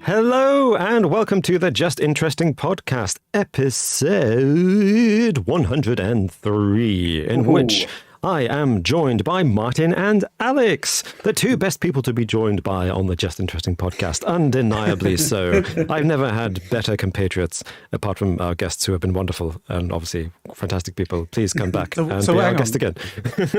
Hello and welcome to the Just Interesting podcast, episode 103, in which I am joined by Martin and Alex, the two best people to be joined by on the Just Interesting podcast, undeniably so. I've never had better compatriots, apart from our guests who have been wonderful and obviously fantastic people. Please come back and be our guest again.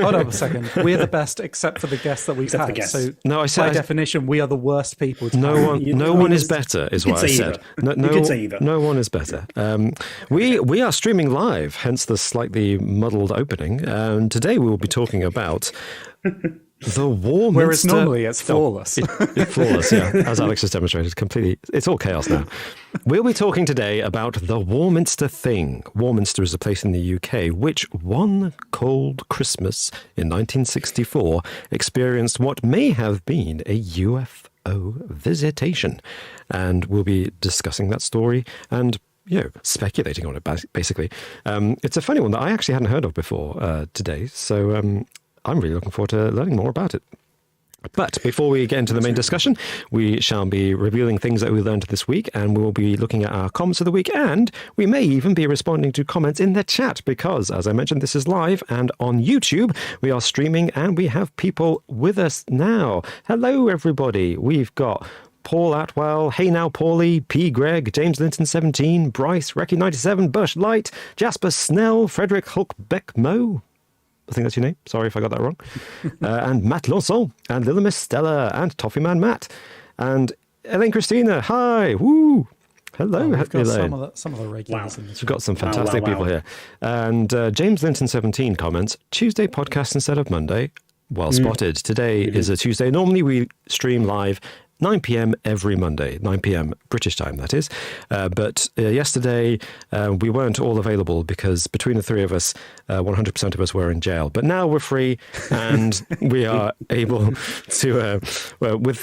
Hold on a second. We're the best except for the guests that we've had. So no, I said, by definition, we are the worst people to No one is better, is what I said. You could say either. No one is better. We are streaming live, hence the slightly muddled opening. And today we will be talking about the Warminster... Whereas normally it's flawless. It's flawless, yeah, as Alex has demonstrated. Completely, it's all chaos now. We'll be talking today about the Warminster Thing. Warminster is a place in the UK which, one cold Christmas in 1964, experienced what may have been a UFO visitation. And we'll be discussing that story and speculating on it, basically. It's a funny one that I actually hadn't heard of before today, so I'm really looking forward to learning more about it. But before we get into the main discussion, we shall be revealing things that we learned this week, and we will be looking at our comments of the week, and we may even be responding to comments in the chat, because, as I mentioned, this is live, and on YouTube, we are streaming, and we have people with us now. Hello, everybody. We've got Paul Atwell, Hey Now Paulie, P. Greg, James Linton 17, Bryce, Recce 97, Bush Light, Jasper Snell, Frederick Hulk Beckmo, I think that's your name, sorry if I got that wrong, and Matt Lawson, and Little Miss Stella, and Toffee Man Matt, and Elaine Christina, hi, woo! Hello, we've got Elaine. some of the regulars in this. We've got some fantastic people here. And James Linton 17 comments, Tuesday podcast instead of Monday. Well spotted. Today is a Tuesday. Normally we stream live 9 p.m. every Monday, 9 p.m. British time, that is. But yesterday, we weren't all available because between the three of us, 100% of us were in jail. But now we're free and we are able to, with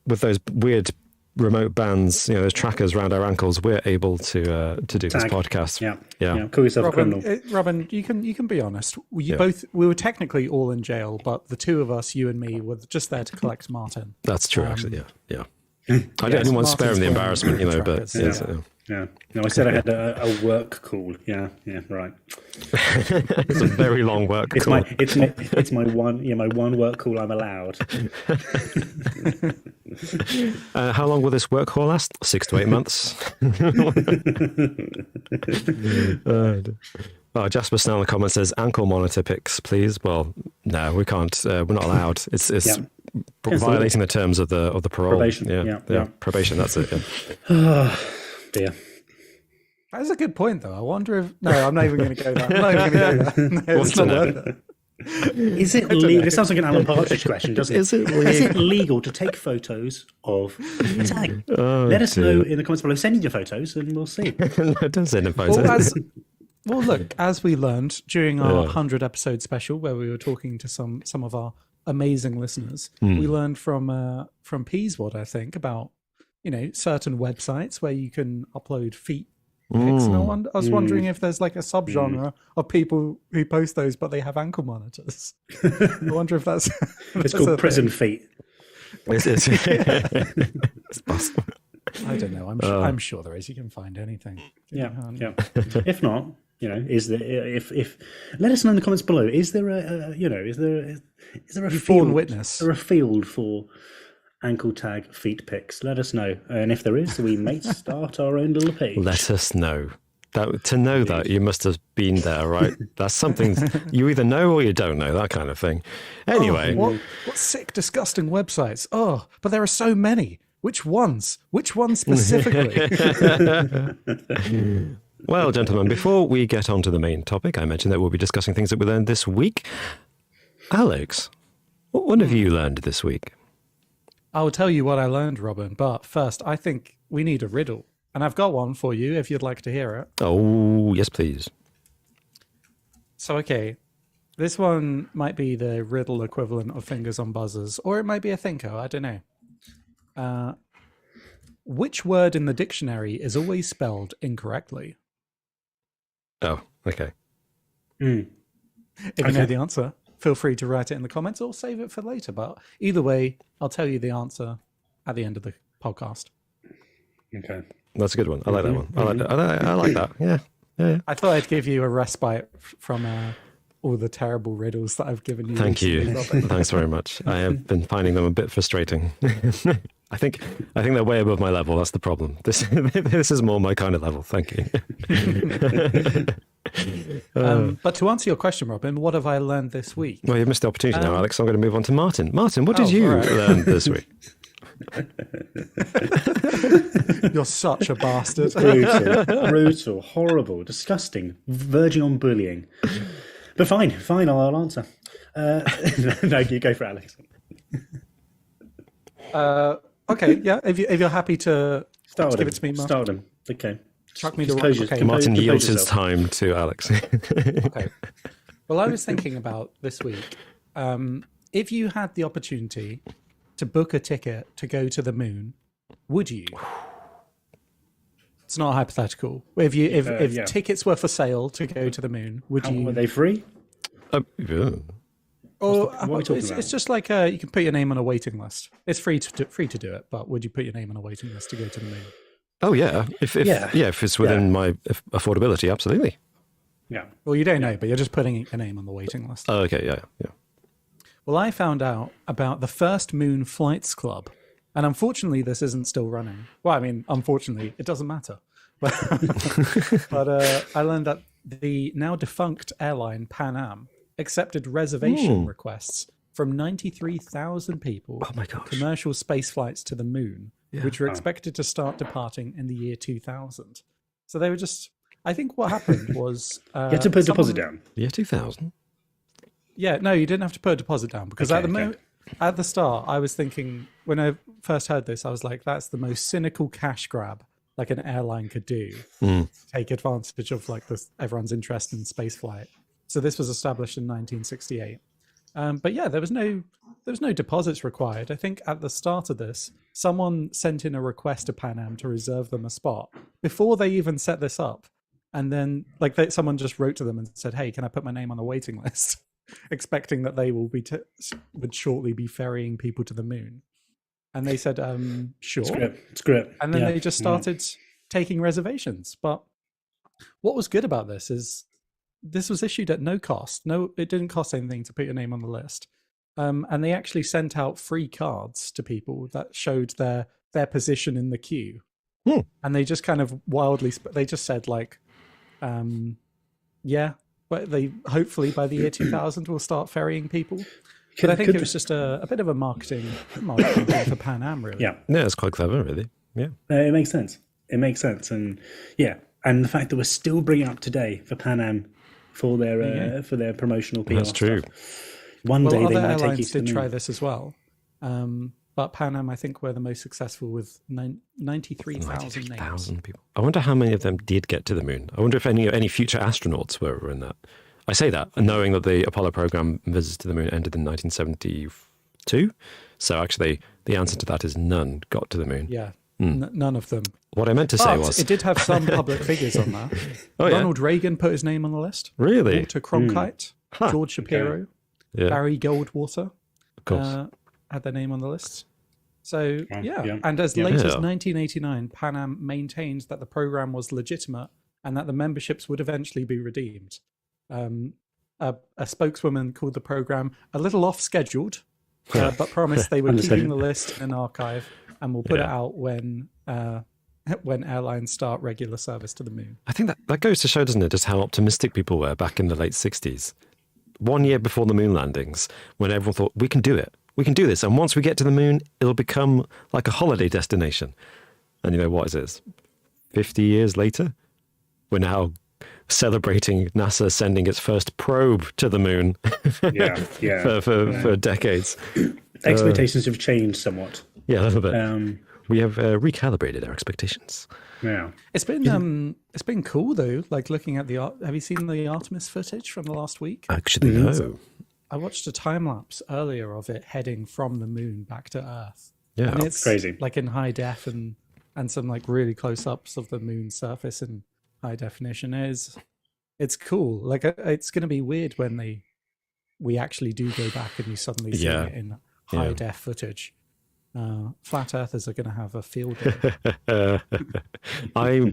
those weird remote bands, those trackers around our ankles, we're able to do this podcast. Yeah. Call yourself a criminal. Robin, you can be honest. We were technically all in jail, but the two of us, you and me, were just there to collect Martin. That's true, actually. Yeah. I didn't want to spare him the embarrassment, but yeah. No, I said I had a work call. Yeah, right. It's a very long work call. It's my one work call I'm allowed. How long will this work call last? 6 to 8 months. Jasper Snell in the comments says ankle monitor pics, please. Well, no, we can't. We're not allowed. It's violating the terms of the parole. Probation. Yeah. Probation. That's it. Oh, dear. That's a good point, though. I wonder if... No, I'm not even going to go there. It's not worth it. Is it legal? This sounds like an Alan Partridge question, doesn't it? Is it legal to take photos of a tag? Let us know in the comments below. Send in your photos and we'll see. Don't send in photos. Well, look, as we learned during our 100 episode special, where we were talking to some of our amazing listeners, we learned from Peaswad, I think, about certain websites where you can upload feet pics. And I was wondering if there's like a subgenre of people who post those, but they have ankle monitors. I wonder if that's it's called prison feet. It's possible. I don't know. I'm sure there is. You can find anything. Yeah. If not, is there? If let us know in the comments below. Is there a is there a field witness? Or a field for ankle tag feet pics? Let us know, and if there is, we may start our own little page. Let us know. To know that, you must have been there, right? That's something you either know or you don't know, that kind of thing. Anyway. What sick, disgusting websites. Oh, but there are so many. Which ones? Which ones specifically? Well, gentlemen, before we get on to the main topic, I mentioned that we'll be discussing things that we learned this week. Alex, what have you learned this week? I'll tell you what I learned, Robin, but first, I think we need a riddle. And I've got one for you if you'd like to hear it. Oh, yes, please. So, okay, this one might be the riddle equivalent of fingers on buzzers, or it might be a thinker, I don't know. Which word in the dictionary is always spelled incorrectly? Oh, okay. If you know the answer, feel free to write it in the comments or save it for later. But either way, I'll tell you the answer at the end of the podcast. Okay. That's a good one. I like that one. I like that. Yeah. I thought I'd give you a respite from all the terrible riddles that I've given you. Thank you. recently, Robert. Thanks very much. I have been finding them a bit frustrating. I think they're way above my level. That's the problem. This is more my kind of level. Thank you. But to answer your question, Robin, what have I learned this week? Well, you've missed the opportunity now, Alex. I'm going to move on to Martin. Martin, what did you learn this week? You're such a bastard. Brutal, horrible, disgusting, verging on bullying. But fine, I'll answer. No, you go for it, Alex. Okay, yeah. If you're happy to give it to me, Martin. Stardom. Okay. Chuck me the okay. Martin yields his time to Alex. Okay. Well, I was thinking about this week. If you had the opportunity to book a ticket to go to the moon, would you? It's not hypothetical. If tickets were for sale to go to the moon, would you? Were they free? Yeah. Or what are we talking about? it's just like you can put your name on a waiting list. It's free to do it, but would you put your name on a waiting list to go to the moon? Oh yeah. If it's within my affordability, absolutely. Yeah. Well, you don't know, but you're just putting your name on the waiting list. Oh, okay. Yeah. Well, I found out about the First Moon Flights Club, and unfortunately, this isn't still running. Well, I mean, unfortunately, it doesn't matter. But I learned that the now defunct airline Pan Am accepted reservation requests from 93,000 people for commercial space flights to the moon, which were expected to start departing in the year 2000. So they were just... I think what happened was... you had to put a deposit down. Year 2000? Yeah, no, you didn't have to put a deposit down because at the start, I was thinking, when I first heard this, I was like, that's the most cynical cash grab like an airline could do to take advantage of like everyone's interest in space flight. So this was established in 1968. But yeah, there was no deposits required. I think at the start of this, someone sent in a request to Pan Am to reserve them a spot before they even set this up. And then someone just wrote to them and said, hey, can I put my name on the waiting list? Expecting that they would shortly be ferrying people to the moon. And they said, sure. Screw it. And then they just started taking reservations. But what was good about this is this was issued at no cost. No, it didn't cost anything to put your name on the list. And they actually sent out free cards to people that showed their position in the queue. And they just kind of they just said like, but they hopefully by the year 2000 will start ferrying people. But I think it was just a bit of a marketing thing for Pan Am, really. Yeah, it's quite clever, really. Yeah, it makes sense. And and the fact that we're still bringing up today for Pan Am for their promotional PR. That's true. Stuff. One day they might take you to the moon. Did try this as well. But Pan Am, I think, were the most successful with 93,000 names. People. I wonder how many of them did get to the moon. I wonder if any future astronauts were in that. I say that knowing that the Apollo program visits to the moon ended in 1972. So actually, the answer to that is none got to the moon. Yeah, none of them. What I meant to say was... it did have some public figures on that. Ronald Reagan put his name on the list. Really? Walter Cronkite, George Shapiro, Barry Goldwater. Of course. Had their name on the list. So, and as late as 1989, Pan Am maintained that the program was legitimate and that the memberships would eventually be redeemed. A spokeswoman called the program a little off-scheduled, but promised they were keeping the list in an archive and will put it out when airlines start regular service to the moon. I think that goes to show, doesn't it, just how optimistic people were back in the late 60s. 1 year before the moon landings, when everyone thought, we can do it. We can do this. And once we get to the moon, it'll become like a holiday destination. And what is it? 50 years later? We're now celebrating NASA sending its first probe to the moon for decades. Expectations have changed somewhat. Yeah, a little bit. We have recalibrated our expectations. Yeah. It's been cool, though, like looking at have you seen the Artemis footage from the last week? Actually, no. I watched a time lapse earlier of it heading from the moon back to Earth. Yeah, and it's crazy. Like in high def and some like really close ups of the moon's surface in high definition. It's cool. Like it's going to be weird when we actually do go back and you suddenly see it in high def footage. Flat earthers are going to have a field day. I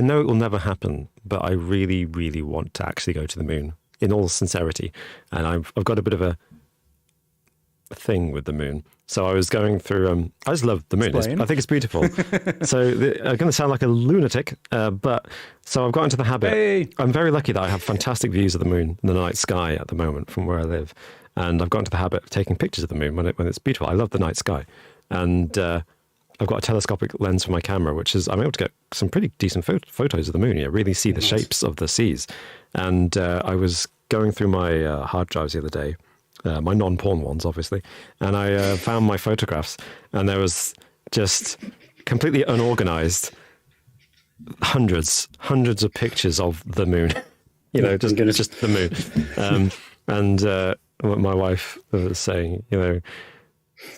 know it will never happen, but I really, really want to actually go to the moon, in all sincerity. And I've got a bit of a thing with the moon. So I was going through, I just love the moon. I think it's beautiful. So I'm going to sound like a lunatic, but so I've got into the habit. Hey. I'm very lucky that I have fantastic views of the moon in the night sky at the moment from where I live. And I've got into the habit of taking pictures of the moon when it's beautiful. I love the night sky. And I've got a telescopic lens for my camera, which is, I'm able to get some pretty decent photos of the moon. You really see the shapes of the seas. And I was going through my hard drives the other day, my non-porn ones, obviously, and I found my photographs, and there was just completely unorganized hundreds of pictures of the moon. Just the moon. And my wife was saying,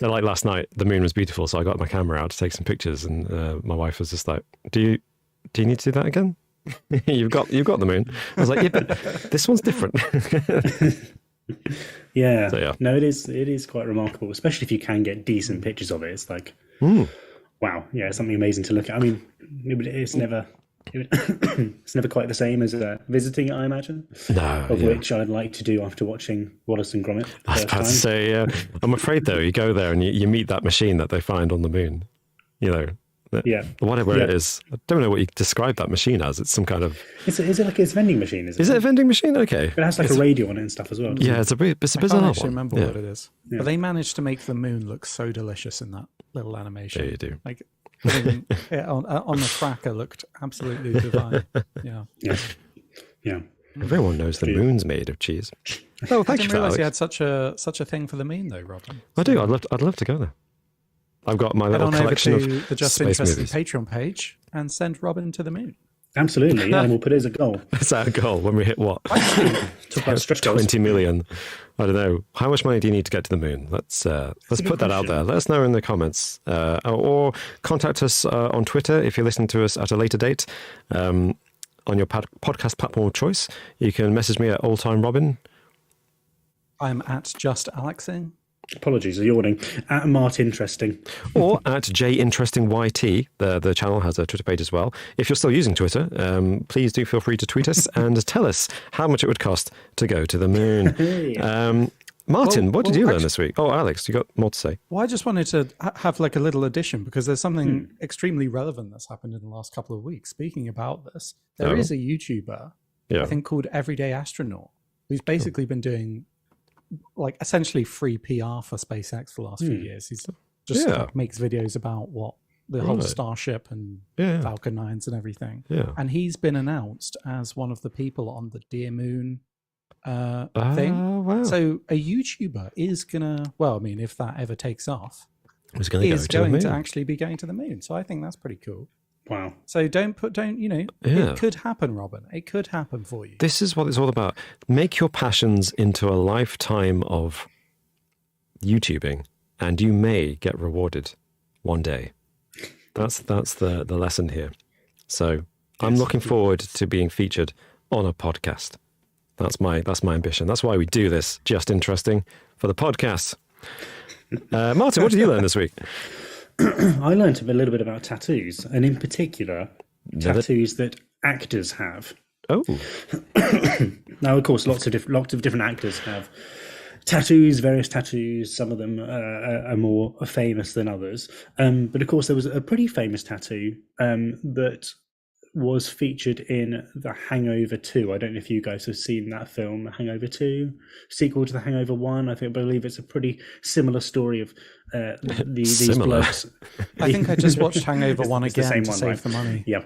like last night, the moon was beautiful, so I got my camera out to take some pictures, and my wife was just like, "Do you need to do that again? You've got the moon." I was like, "Yeah, but this one's different." Yeah. So, yeah. No, it is quite remarkable, especially if you can get decent pictures of it. It's like, wow, yeah, something amazing to look at. I mean, it's never quite the same as visiting it, I imagine. No, which I'd like to do after watching Wallace and Gromit. I was about to say, I'm afraid though, you go there and you meet that machine that they find on the moon. Whatever it is. I don't know what you describe that machine as. It's some kind of... Is it like a vending machine? Is it a vending machine? Okay. It has like a radio on it and stuff as well. Yeah, it's a bizarre one. I can't actually remember what it is. Yeah. But they managed to make the moon look so delicious in that little animation. Yeah, you do. Like, on the cracker looked absolutely divine. Yeah. Everyone knows the moon's made of cheese. Oh, thank you for that, I didn't realise you had such a thing for the moon, though, Robin. I do. I'd love to go there. I've got my little collection of the Just Interesting movies. Patreon page and send Robin to the moon. Absolutely, and we'll put it as a goal. Is that a goal when we hit what? Talk about stretch goals. 20 million. I don't know. How much money do you need to get to the moon? Let's put that out there. Let us know in the comments, or contact us on Twitter if you're listening to us at a later date. On your podcast platform of choice, you can message me at Old Time Robin. I'm at Just Alexing. Apologies, I'm yawning. At Mart Interesting. Or at JInterestingYT. The channel has a Twitter page as well. If you're still using Twitter, please do feel free to tweet us and tell us how much it would cost to go to the moon. Martin, what did you learn this week? Oh, Alex, you got more to say? Well, I just wanted to have like a little addition because there's something extremely relevant that's happened in the last couple of weeks. Speaking about this, there is a YouTuber, I think called Everyday Astronaut, who's basically been doing like essentially free PR for SpaceX for the last few years. He's just like, makes videos about what the whole Starship and Falcon 9s and everything. Yeah. And he's been announced as one of the people on the Dear Moon thing. Wow. So a YouTuber is gonna, well, I mean, if that ever takes off, is going to actually be going to the moon. So I think that's pretty cool. Wow. So it could happen, Robin. It could happen for you. This is what it's all about. Make your passions into a lifetime of YouTubing, and you may get rewarded one day. That's the lesson here. So I'm looking forward to being featured on a podcast. That's my ambition. That's why we do this. Just Interesting for the podcast. Martin, what did you learn this week? I learned a little bit about tattoos, and in particular, tattoos that actors have. Oh. Now, of course, lots of different actors have tattoos, various tattoos. Some of them are more famous than others. But of course, there was a pretty famous tattoo that was featured in The Hangover 2. I don't know if you guys have seen that film, The Hangover 2, sequel to The Hangover 1. I believe it's a pretty similar story of these blokes. I think I just watched Hangover 1 again to save the money. Yeah.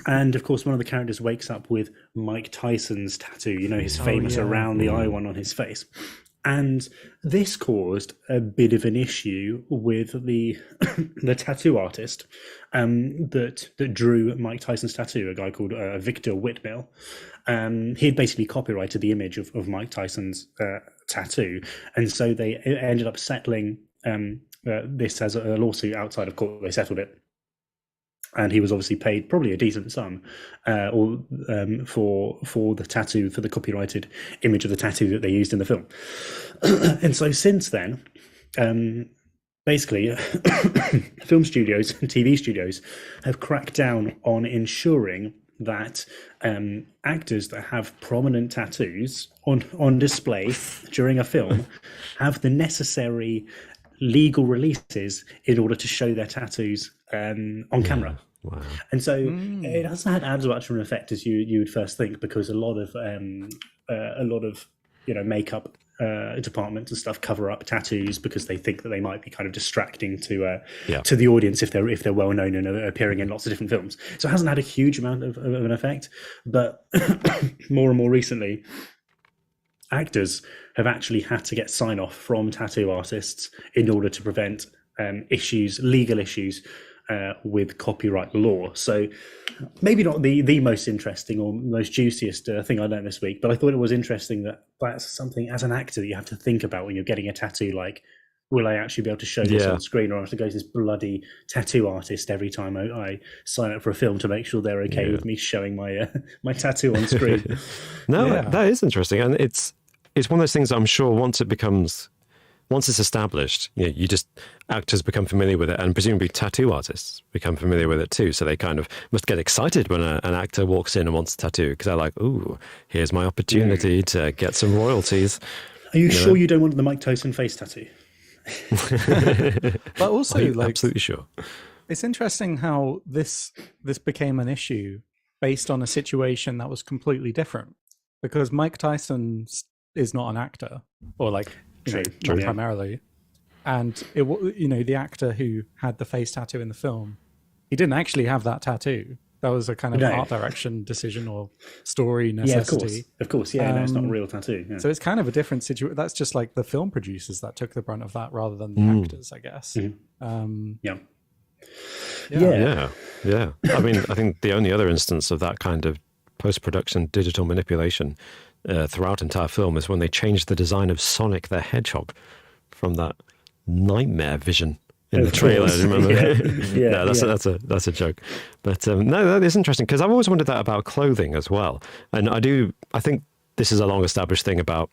And of course, one of the characters wakes up with Mike Tyson's tattoo, his famous around the eye one on his face. And this caused a bit of an issue with the tattoo artist that drew Mike Tyson's tattoo, a guy called Victor Whitmill. He had basically copyrighted the image of Mike Tyson's tattoo. And so they ended up settling this as a lawsuit outside of court. They settled it. And he was obviously paid probably a decent sum for the tattoo, for the copyrighted image of the tattoo that they used in the film. And so since then, basically, film studios and TV studios have cracked down on ensuring that actors that have prominent tattoos on display during a film have the necessary legal releases in order to show their tattoos on camera. Wow. And so it hasn't had as much of an effect as you would first think, because a lot of makeup departments and stuff cover up tattoos because they think that they might be kind of distracting to the audience if they're well known and are appearing in lots of different films. So it hasn't had a huge amount of an effect, but more and more recently, actors have actually had to get sign off from tattoo artists in order to prevent legal issues with copyright law. So maybe not the most interesting or most juiciest thing I learned this week, but I thought it was interesting that that's something as an actor that you have to think about when you're getting a tattoo. Like, will I actually be able to show this on screen, or I have to go to this bloody tattoo artist every time I sign up for a film to make sure they're okay with me showing my my tattoo on screen? That is interesting, and it's one of those things. I'm sure once it's established, actors become familiar with it, and presumably tattoo artists become familiar with it too. So they kind of must get excited when an actor walks in and wants a tattoo, because they're like, "Ooh, here's my opportunity to get some royalties." Are you sure you don't want the Mike Tyson face tattoo? But also, absolutely sure. It's interesting how this became an issue based on a situation that was completely different, because Mike Tyson is not an actor, or primarily. And the actor who had the face tattoo in the film, he didn't actually have that tattoo. That was a kind of art direction decision or story necessity. Yeah, of course. Yeah, it's not a real tattoo. Yeah. So it's kind of a different situation. That's just like the film producers that took the brunt of that rather than the actors, I guess. Mm-hmm. Yeah. I mean, I think the only other instance of that kind of post-production digital manipulation throughout entire film is when they changed the design of Sonic the Hedgehog from that nightmare vision in the trailer. Do you remember? That's a joke. But no, that is interesting, because I've always wondered that about clothing as well. And I think this is a long established thing about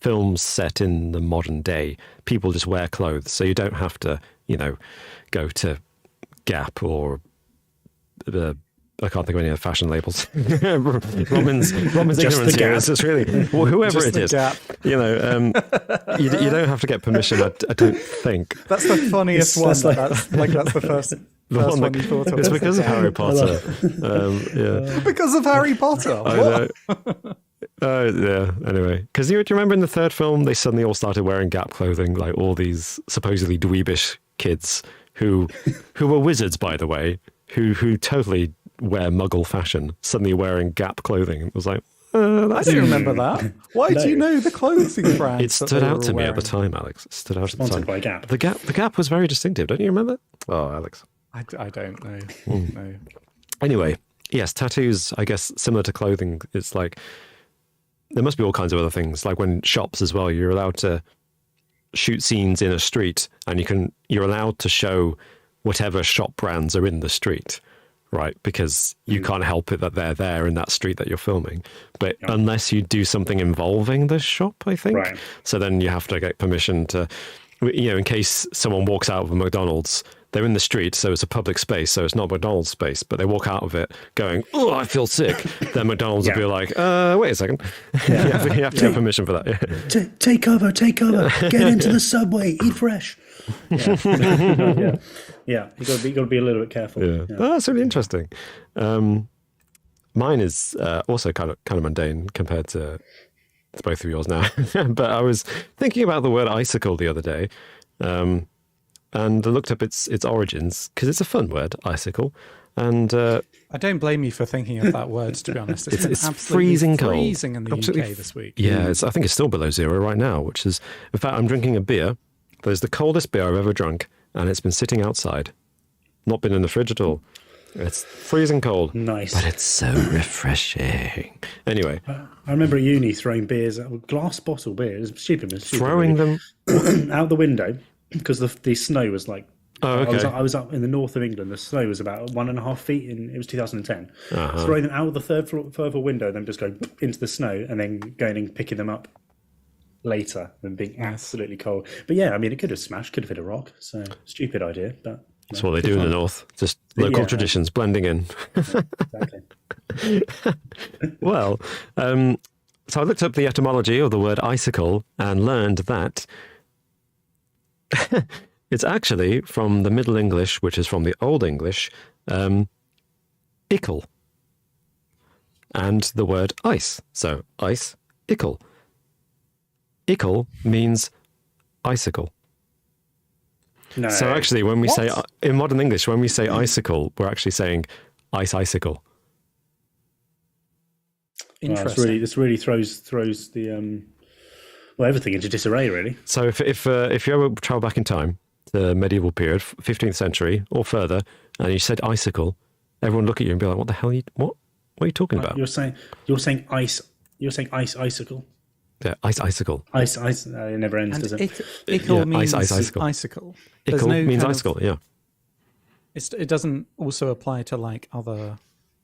films set in the modern day. People just wear clothes, so you don't have to, go to Gap or I can't think of any other fashion labels. Roman's ignorance here is just really whoever it is. You don't have to get permission. I don't think that's the funniest one. That's the first one you thought of. It's because of Harry Potter. Because of Harry Potter. I know. Anyway, because do you remember in the third film they suddenly all started wearing Gap clothing, like all these supposedly dweebish kids who were wizards, by the way, who totally wear Muggle fashion, suddenly wearing Gap clothing. It was like, I don't remember that. Why do you know the clothing brand? It stood out to me at the time, Alex. It stood out at the time. By Gap. The Gap was very distinctive. Don't you remember? Oh, Alex. I don't know. No. Anyway, yes, tattoos, I guess, similar to clothing. It's like, there must be all kinds of other things. Like when shops as well, you're allowed to shoot scenes in a street, and you're allowed to show whatever shop brands are in the street. Right, because you can't help it that they're there in that street that you're filming. But unless you do something involving the shop, I think. Right. So then you have to get permission to, in case someone walks out of a McDonald's, they're in the street, so it's a public space, so it's not McDonald's space, but they walk out of it going, "Oh, I feel sick." Then McDonald's will be like, "Wait a second." You have to get permission for that. Yeah. Take cover. Get into the subway. Eat fresh. Yeah, you got to be a little bit careful. Yeah. Oh, that's really interesting. Mine is also kind of mundane compared to both of yours now. But I was thinking about the word icicle the other day, and I looked up its origins, because it's a fun word, icicle. And I don't blame you for thinking of that word, to be honest. It's freezing cold. Freezing in the UK this week. Yeah, I think it's still below zero right now, which is, in fact, I'm drinking a beer. There's the coldest beer I've ever drunk, and it's been sitting outside, not been in the fridge at all. It's freezing cold. Nice. But it's so refreshing. Anyway. I remember at uni throwing beers, glass bottle beers, stupid. Throwing them out the window, because the snow was like, oh, okay. I was up in the north of England. The snow was about 1.5 feet, it was 2010. Throwing them out of the third floor window, then just going into the snow, and then going and picking them up. later than being absolutely cold. But yeah, I mean, it could have smashed, could have hit a rock. So stupid idea, but that's what they do in the north. Just local traditions blending in. Exactly. Well, so I looked up the etymology of the word icicle and learned that it's actually from the Middle English, which is from the Old English, ickle, and the word ice. So ice, ickle. Ickle means icicle. No. So actually, when we say, in modern English, when we say icicle, we're actually saying icicle. Interesting. This really throws the everything into disarray, really. So if you ever travel back in time, the medieval period, 15th century or further, and you said icicle, everyone would look at you and be like, "What the hell? What are you talking about?" You're saying ice. You're saying icicle. Yeah, icicle. Ice. It never ends, does it? Ickle means icicle. icicle. Ickle means icicle. Yeah. It doesn't also apply to like other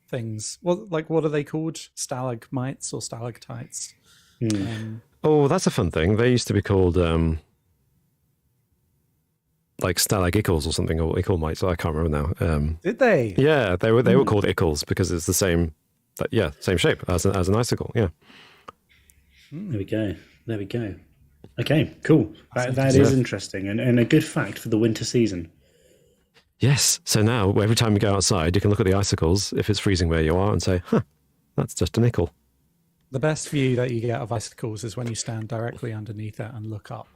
things. Well, like what are they called? Stalagmites or stalactites? Oh, that's a fun thing. They used to be called like stalagickles or something, or icklemites. I can't remember now. Did they? Yeah, they were called ickles because it's the same. Same shape as an icicle. Yeah. There we go. Okay, cool. That is interesting and a good fact for the winter season. Yes. So now, every time you go outside, you can look at the icicles if it's freezing where you are and say, "Huh, that's just an ickle." The best view that you get of icicles is when you stand directly underneath it and look up.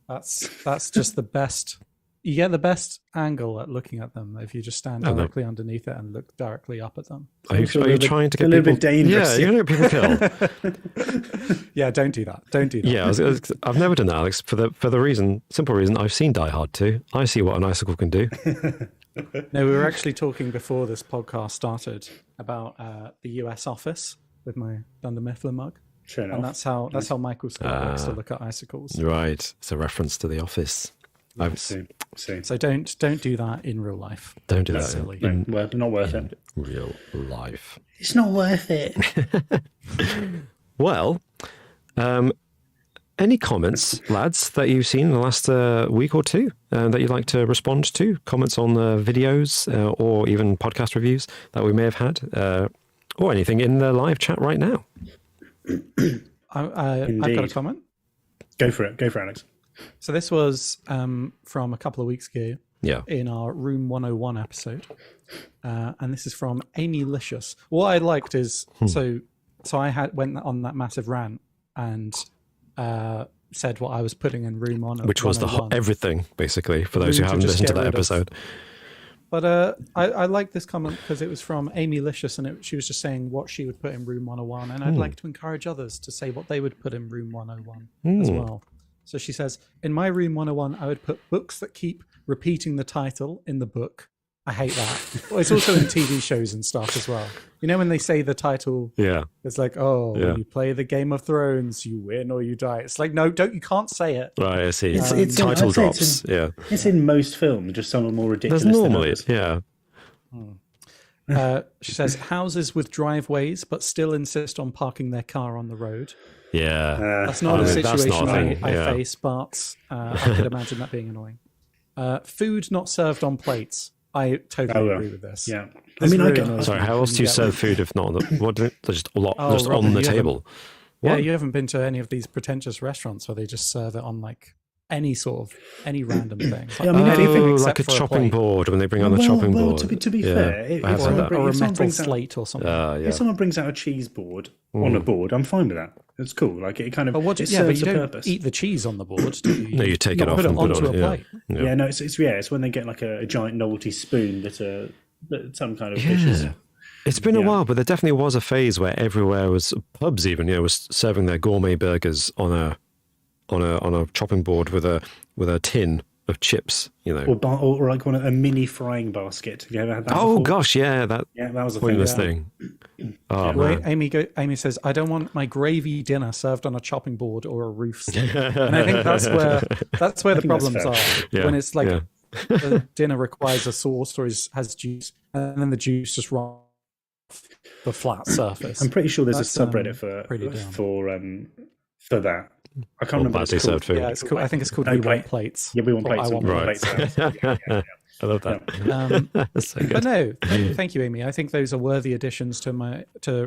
That's just the best. You get the best angle at looking at them if you just stand directly underneath it and look directly up at them. Are you trying to get a little bit dangerous? Yeah, you're going to get people killed. Yeah, don't do that. Don't do that. Yeah, I've never done that, Alex, for the simple reason I've seen Die Hard 2. I see what an icicle can do. No, we were actually talking before this podcast started about the US office with my Dunder Mifflin mug. Sure enough. And that's how Michael Scott likes to look at icicles. Right. It's a reference to The Office. See. So don't do that in real life. Don't do that. Silly. Not worth it. Real life. It's not worth it. Well, any comments, lads, that you've seen in the last week or two that you'd like to respond to? Comments on videos or even podcast reviews that we may have had, or anything in the live chat right now? I've got a comment. Go for it, Alex. So this was from a couple of weeks ago in our Room 101 episode. And this is from Amy Licious. What I liked is, so I went on that massive rant and said what I was putting in Room 101. Which was everything, basically, for those who haven't listened to that episode. But I like this comment because it was from Amy Licious and she was just saying what she would put in Room 101. And I'd like to encourage others to say what they would put in Room 101 as well. So she says, in my Room 101, I would put books that keep repeating the title in the book. I hate that. Well, it's also in TV shows and stuff as well. You know when they say the title, it's like, when you play the Game of Thrones, you win or you die. It's like, no, you can't say it. Right, I see. It's title drops. It's in most films, just some are more ridiculous. There's normally, She says, houses with driveways, but still insist on parking their car on the road. Yeah. That's not a situation I face, but I could imagine that being annoying. Food not served on plates. I totally agree with this. Yeah. Sorry, how else do you serve food if not on the... just on the table? Yeah, you haven't been to any of these pretentious restaurants where they just serve it on like any random thing. Like a chopping board when they bring on the chopping board. To be fair, or a metal slate or something. If someone brings out a cheese board on a board, I'm fine with that. It's cool. Like it kind of serves a purpose. Eat the cheese on the board, do you? No, you take it off and put it onto a plate. Yeah, no, it's when they get like a giant novelty spoon that some kind of fish is. It's been a while, but there definitely was a phase where everywhere was pubs even, was serving their gourmet burgers on a chopping board with a tin of chips, or like a mini frying basket. Have you ever had that? Oh gosh, that was a pointless thing. Oh, man. Amy says, I don't want my gravy dinner served on a chopping board or a roof. And I think that's where the problems are. When it's like the dinner requires a sauce or has juice, and then the juice just runs off the flat surface. I'm pretty sure there's a subreddit for that. I can't remember what badly it's called. served food. Yeah, it's cool. I think it's called No We plate. Want Plates. Yeah, we want Or plates. I Want Right. Plates. Yeah. I love that. That's so good. But no, thank you, Amy. I think those are worthy additions to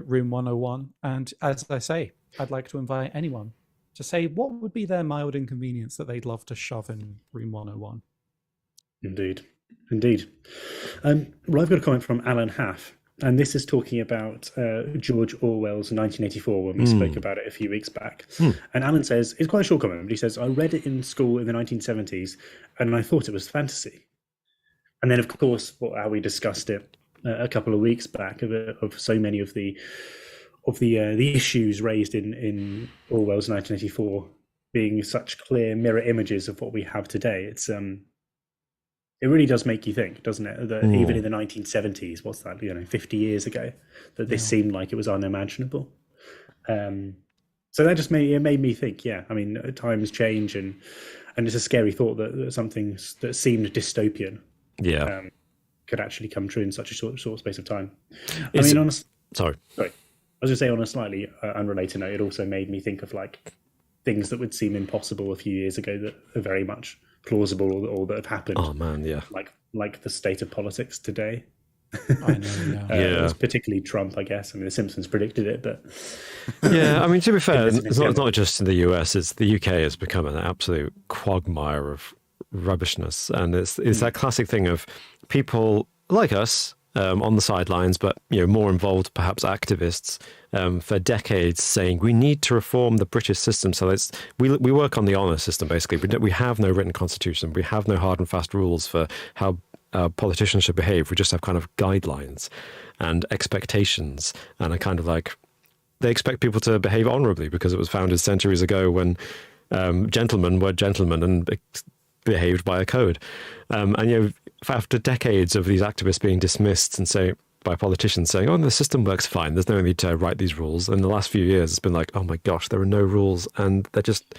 Room 101. And as I say, I'd like to invite anyone to say what would be their mild inconvenience that they'd love to shove in Room 101. Indeed. Well, I've got a comment from Alan Haff, and this is talking about George Orwell's 1984 when we spoke about it a few weeks back. And Alan says, it's quite a short comment, but he says, I read it in school in the 1970s and I thought it was fantasy. And then, of course, how we discussed it a couple of weeks back of so many of the issues raised in Orwell's 1984 being such clear mirror images of what we have today. It really does make you think, doesn't it? That even in the 1970s, what's that, 50 years ago, that this seemed like it was unimaginable. So that just made me think, times change, and it's a scary thought that something that seemed dystopian could actually come true in such a short space of time. Sorry. I was going to say, on a slightly unrelated note, it also made me think of like things that would seem impossible a few years ago that are very much plausible or that have happened. Oh man, yeah. Like the state of politics today. I know, It was particularly Trump, I guess. I mean, the Simpsons predicted it, but yeah. I mean, to be fair, it's not just in the US. It's the UK has become an absolute quagmire of rubbishness, and it's that classic thing of people like us on the sidelines, but more involved, perhaps activists, for decades, saying we need to reform the British system. So we work on the honour system basically. We have no written constitution. We have no hard and fast rules for how politicians should behave. We just have kind of guidelines and expectations, and a kind of like they expect people to behave honourably because it was founded centuries ago when gentlemen were gentlemen and behaved by a code. And after decades of these activists being dismissed and by politicians saying, oh, the system works fine, there's no need to write these rules. In the last few years, it's been like, oh my gosh, there are no rules, and they're just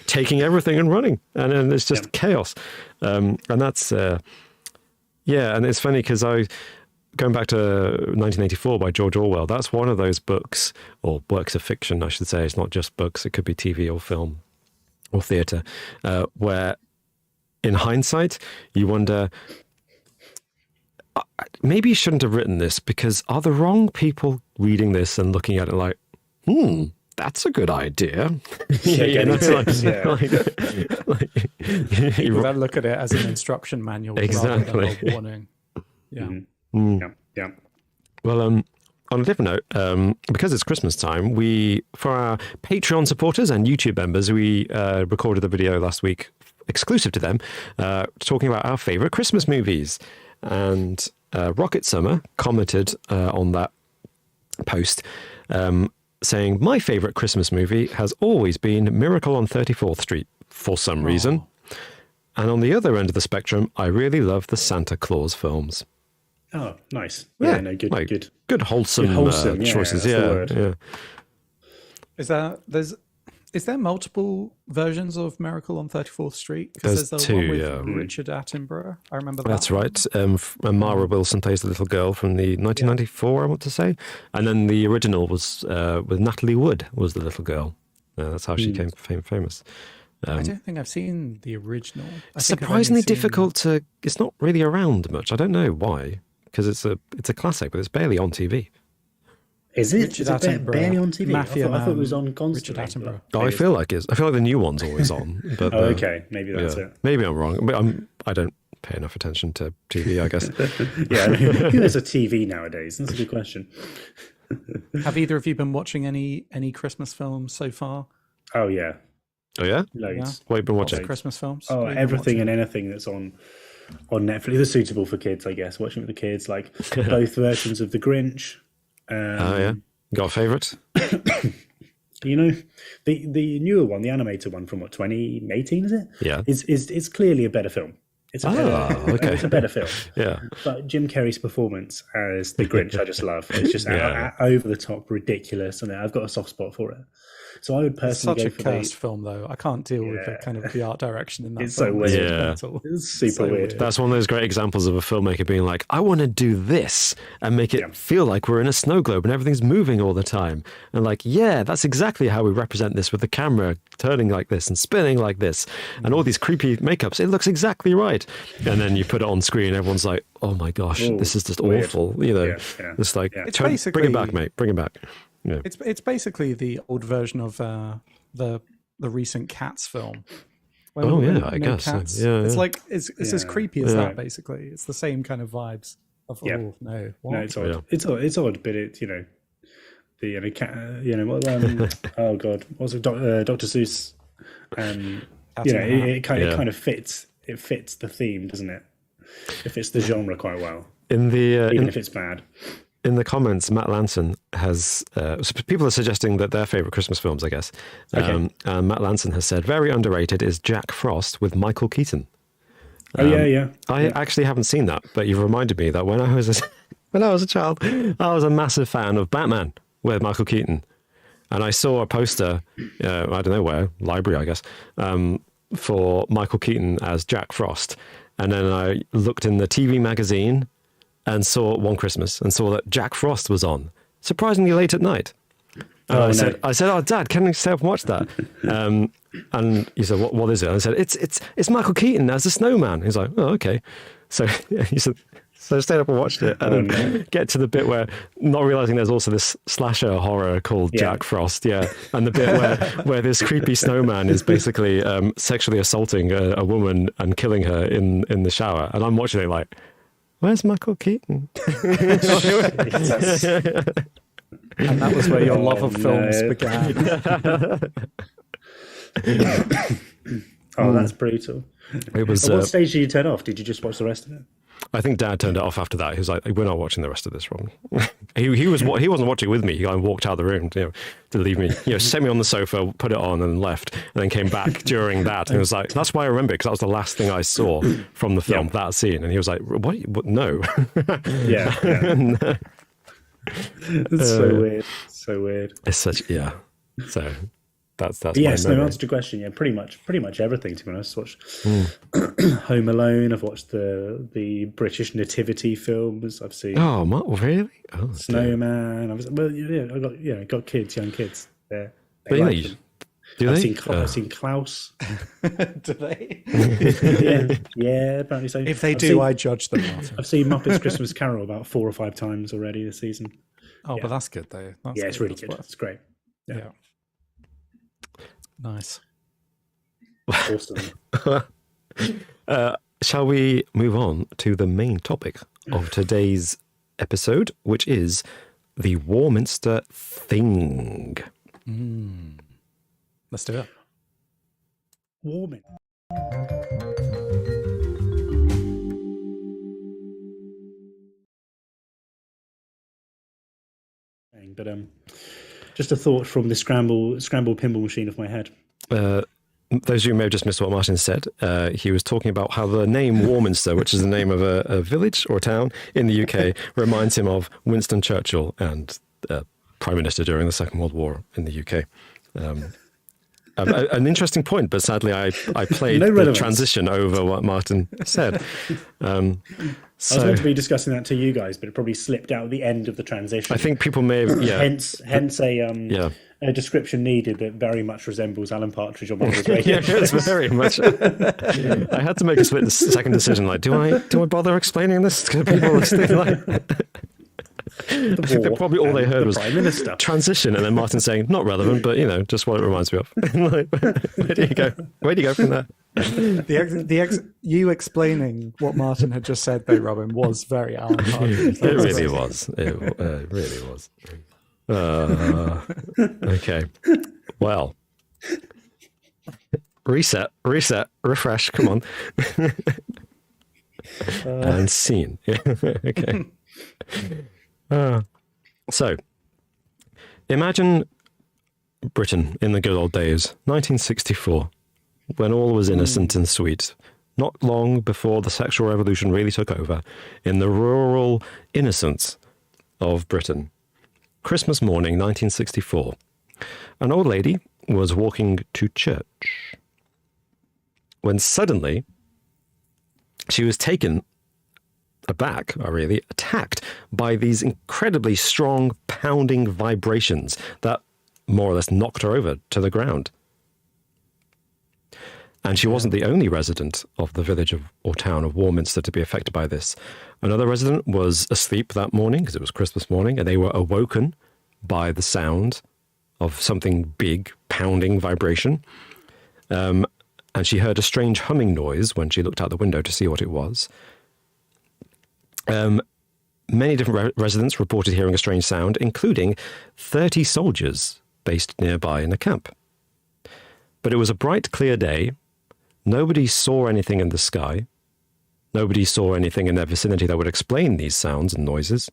taking everything and running, and then it's just chaos. And that's and it's funny because going back to 1984 by George Orwell, that's one of those books, or works of fiction, I should say. It's not just books; it could be TV or film or theatre, where in hindsight, you wonder, maybe you shouldn't have written this, because are the wrong people reading this and looking at it like, that's a good idea? You don't look at it as an instruction manual rather than a warning. Yeah. Well, on a different note, because it's Christmas time, for our Patreon supporters and YouTube members, we recorded a video last week exclusive to them, talking about our favourite Christmas movies. And Rocket Summer commented on that post, saying, my favourite Christmas movie has always been Miracle on 34th Street for some reason. And on the other end of the spectrum, I really love the Santa Claus films. Oh, nice. Yeah, no, good. Good wholesome choices. Yeah. Is there multiple versions of Miracle on 34th Street? Because there's the one with Richard Attenborough. I remember that. That's right. Mara Wilson plays the little girl from the 1994, I want to say. And then the original was with Natalie Wood was the little girl. That's how she became famous. I don't think I've seen the original. Surprisingly difficult to... It's not really around much. I don't know why. Because it's a classic, but it's barely on TV. Is it? Is it barely on TV? I thought it was on constantly. Richard Attenborough. I feel like the new one's always on. But, okay, maybe that's it. Maybe I'm wrong. But I don't pay enough attention to TV, I guess. Who has a TV nowadays? That's a good question. Have either of you been watching any Christmas films so far? Oh yeah. Oh yeah? Loads. Yeah. What have you been watching? Christmas films? Oh, everything and anything that's on Netflix. They're suitable for kids, I guess. Watching with the kids, like both versions of The Grinch. Yeah. Got a favourite? The newer one, the animated one from 2018, is it? Yeah. It's clearly a better film. It's a better film. Yeah. But Jim Carrey's performance as the Grinch, I just love. It's just over the top, ridiculous, and I've got a soft spot for it. So I would personally such go a for cursed film, though. I can't deal with the kind of the art direction in that It's film. so weird. It's super weird. That's one of those great examples of a filmmaker being like, I want to do this and make it feel like we're in a snow globe and everything's moving all the time. And like, yeah, that's exactly how we represent this with the camera turning like this and spinning like this and all these creepy makeups. It looks exactly right. And then you put it on screen, everyone's like, oh my gosh, this is just weird. Awful. You know, it's like, It's bring it back, mate. Bring it back. Yeah. It's basically the old version of the recent Cats film. I guess. Cats. So. Yeah, it's like it's as creepy as that. Basically, it's the same kind of vibes. Of no, it's odd. It's odd, but it the cat. Oh god, what's it? Dr. Seuss. It kind of fits. It fits the theme, doesn't it? It fits the genre quite well. Even if it's bad. In the comments, Matt Lanson has... people are suggesting that their favourite Christmas films, I guess. Matt Lanson has said, very underrated is Jack Frost with Michael Keaton. I actually haven't seen that, but you've reminded me that when I was a child, I was a massive fan of Batman with Michael Keaton. And I saw a poster, I don't know where, library, I guess, for Michael Keaton as Jack Frost. And then I looked in the TV magazine and saw One Christmas and saw that Jack Frost was on, surprisingly late at night. I said, oh, Dad, can we stay up and watch that? And he said, what is it? And I said, it's Michael Keaton as the snowman. He's like, oh, okay. So he said, so I stayed up and watched it and then get to the bit where, not realizing there's also this slasher horror called Jack Frost. Yeah. And the bit where this creepy snowman is basically sexually assaulting a woman and killing her in the shower. And I'm watching it like, where's Michael Keaton? And that was where your love of films began. That's brutal. It was. At what stage did you turn off? Did you just watch the rest of it? I think Dad turned it off after that. He was like, "We're not watching the rest of this, Robin." he wasn't watching with me. He walked out of the room, to leave me. Set me on the sofa, put it on, and left. And then came back during that, and it was like, "That's why I remember it, because that was the last thing I saw from the film, that scene." And he was like, "What? No." Yeah. It's so weird. So weird. It's such So. That's yes. No, answer to your question. Yeah, pretty much everything. To be honest, I've watched Home Alone. I've watched the British nativity films. I've seen. Oh, really? Oh, Snowman. I got kids, young kids. Do I've seen Klaus. Do they? yeah. Apparently so. If they do, I judge them. Martin. I've seen Muppets Christmas Carol about 4 or 5 times already this season. Oh, but that's good though. It's really good. It's great. Yeah. Nice. Awesome. Shall we move on to the main topic of today's episode, which is the Warminster Thing? Let's do it. Warming. But just a thought from the scramble pinball machine of my head. Those of you who may have just missed what Martin said, he was talking about how the name Warminster, which is the name of a village or a town in the UK, reminds him of Winston Churchill and Prime Minister during the Second World War in the UK. An interesting point, but sadly I played the transition over what Martin said. I was meant to be discussing that to you guys, but it probably slipped out at the end of the transition. I think people may have, hence a description needed that very much resembles Alan Partridge on one of his radio shows. It's very much. I had to make a second decision. Like, do I bother explaining this to people? I think that probably all they heard was Prime Minister transition, and then Martin saying not relevant, but just what it reminds me of. Where do you go? Where do you go from there? You explaining what Martin had just said, though, Robin, was very Alan Partridge. It really was. It really was. Okay. Well, reset, refresh. Come on. And scene. Okay. So, imagine Britain in the good old days, 1964, when all was innocent and sweet. not long before the sexual revolution really took over, in the rural innocence of Britain. Christmas morning, 1964. An old lady was walking to church when suddenly she was taken aback, or really attacked, by these incredibly strong pounding vibrations that more or less knocked her over to the ground. And she wasn't the only resident of the village or town of Warminster to be affected by this. Another resident was asleep that morning, because it was Christmas morning, and they were awoken by the sound of something big, pounding vibration. And she heard a strange humming noise when she looked out the window to see what it was. Many different residents reported hearing a strange sound, including 30 soldiers based nearby in a camp. But it was a bright, clear day. Nobody saw anything in the sky. Nobody saw anything in their vicinity that would explain these sounds and noises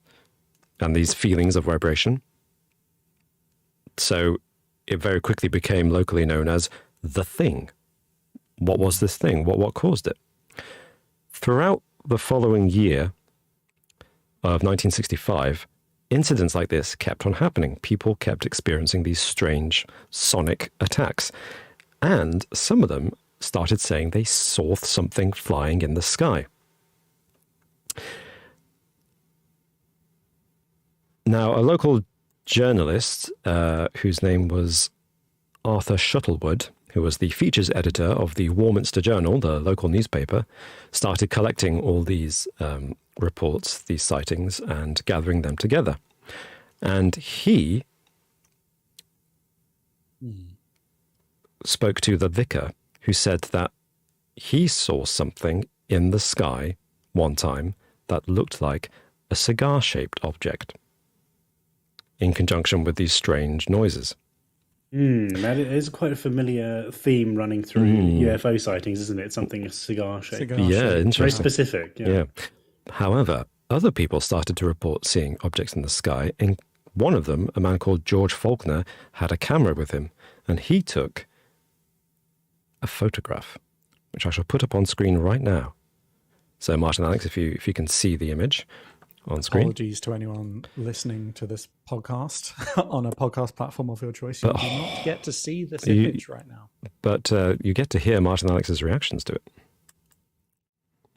and these feelings of vibration. So it very quickly became locally known as the Thing. What was this thing? What caused it? Throughout the following year of 1965, incidents like this kept on happening. People kept experiencing these strange sonic attacks. And some of them started saying they saw something flying in the sky. Now, a local journalist whose name was Arthur Shuttlewood, who was the features editor of the Warminster Journal, the local newspaper, started collecting all these reports, these sightings, and gathering them together. And he spoke to the vicar, who said that he saw something in the sky one time that looked like a cigar-shaped object in conjunction with these strange noises. That is quite a familiar theme running through UFO sightings, isn't it? Something cigar-shaped. Yeah, interesting. Very specific. Yeah. However, other people started to report seeing objects in the sky, and one of them, a man called George Faulkner, had a camera with him, and he took a photograph, which I shall put up on screen right now. So, Martin, Alex, if you can see the image on screen. Apologies to anyone listening to this podcast on a podcast platform of your choice. You do not get to see this image right now. But you get to hear Martin and Alex's reactions to it.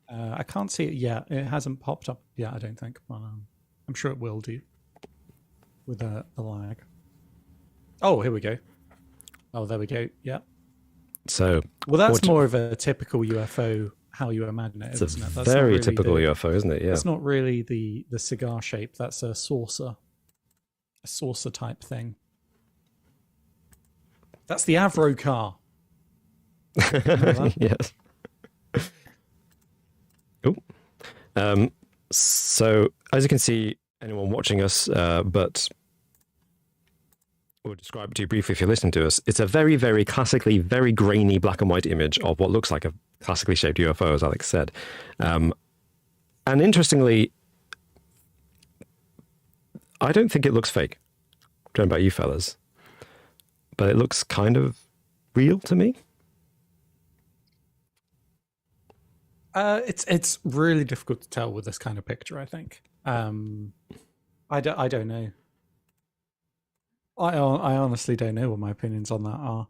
I can't see it yet. It hasn't popped up yet, I don't think. But, I'm sure it will do with the lag. Oh, here we go. Oh, there we go. Yeah. So, well, that's more of a typical UFO, how you imagine it, isn't it? That's very typical UFO, isn't it? Yeah. It's not really the cigar shape. That's a saucer type thing. That's the Avro car. Yes. Oh. So, as you can see, anyone watching us, but we'll describe it to you briefly if you're listening to us. It's a very, very classically, very grainy black and white image of what looks like a classically shaped UFO, as Alex said. And interestingly, I don't think it looks fake. I don't know about you fellas, but it looks kind of real to me. It's really difficult to tell with this kind of picture, I think. I don't know. I honestly don't know what my opinions on that are.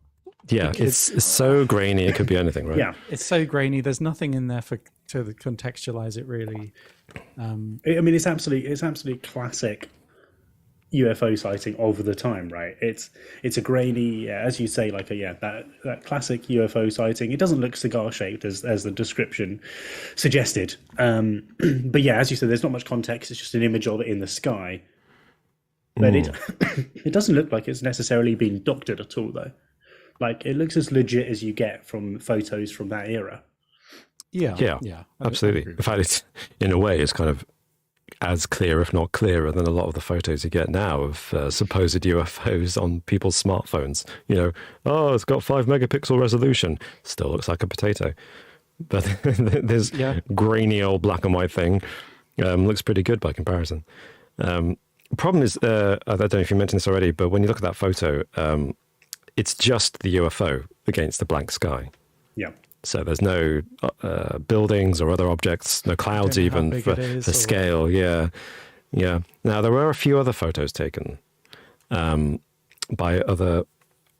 Yeah, it's so grainy. It could be anything, right? Yeah, it's so grainy. There's nothing in there to contextualize it really. I mean, it's absolutely classic UFO sighting of the time, right? It's a grainy, as you say, like that classic UFO sighting. It doesn't look cigar shaped as the description suggested. But yeah, as you said, there's not much context. It's just an image of it in the sky. But it doesn't look like it's necessarily been doctored at all, though. Like, it looks as legit as you get from photos from that era. Yeah, absolutely. In fact, it's in a way, it's kind of as clear, if not clearer, than a lot of the photos you get now of supposed UFOs on people's smartphones. You know, oh, it's got 5 megapixel resolution. Still looks like a potato. But this grainy old black and white thing looks pretty good by comparison. Problem is, I don't know if you mentioned this already, but when you look at that photo, it's just the UFO against the blank sky. Yeah. So there's no buildings or other objects, no clouds even for scale. Yeah. Now, there were a few other photos taken by other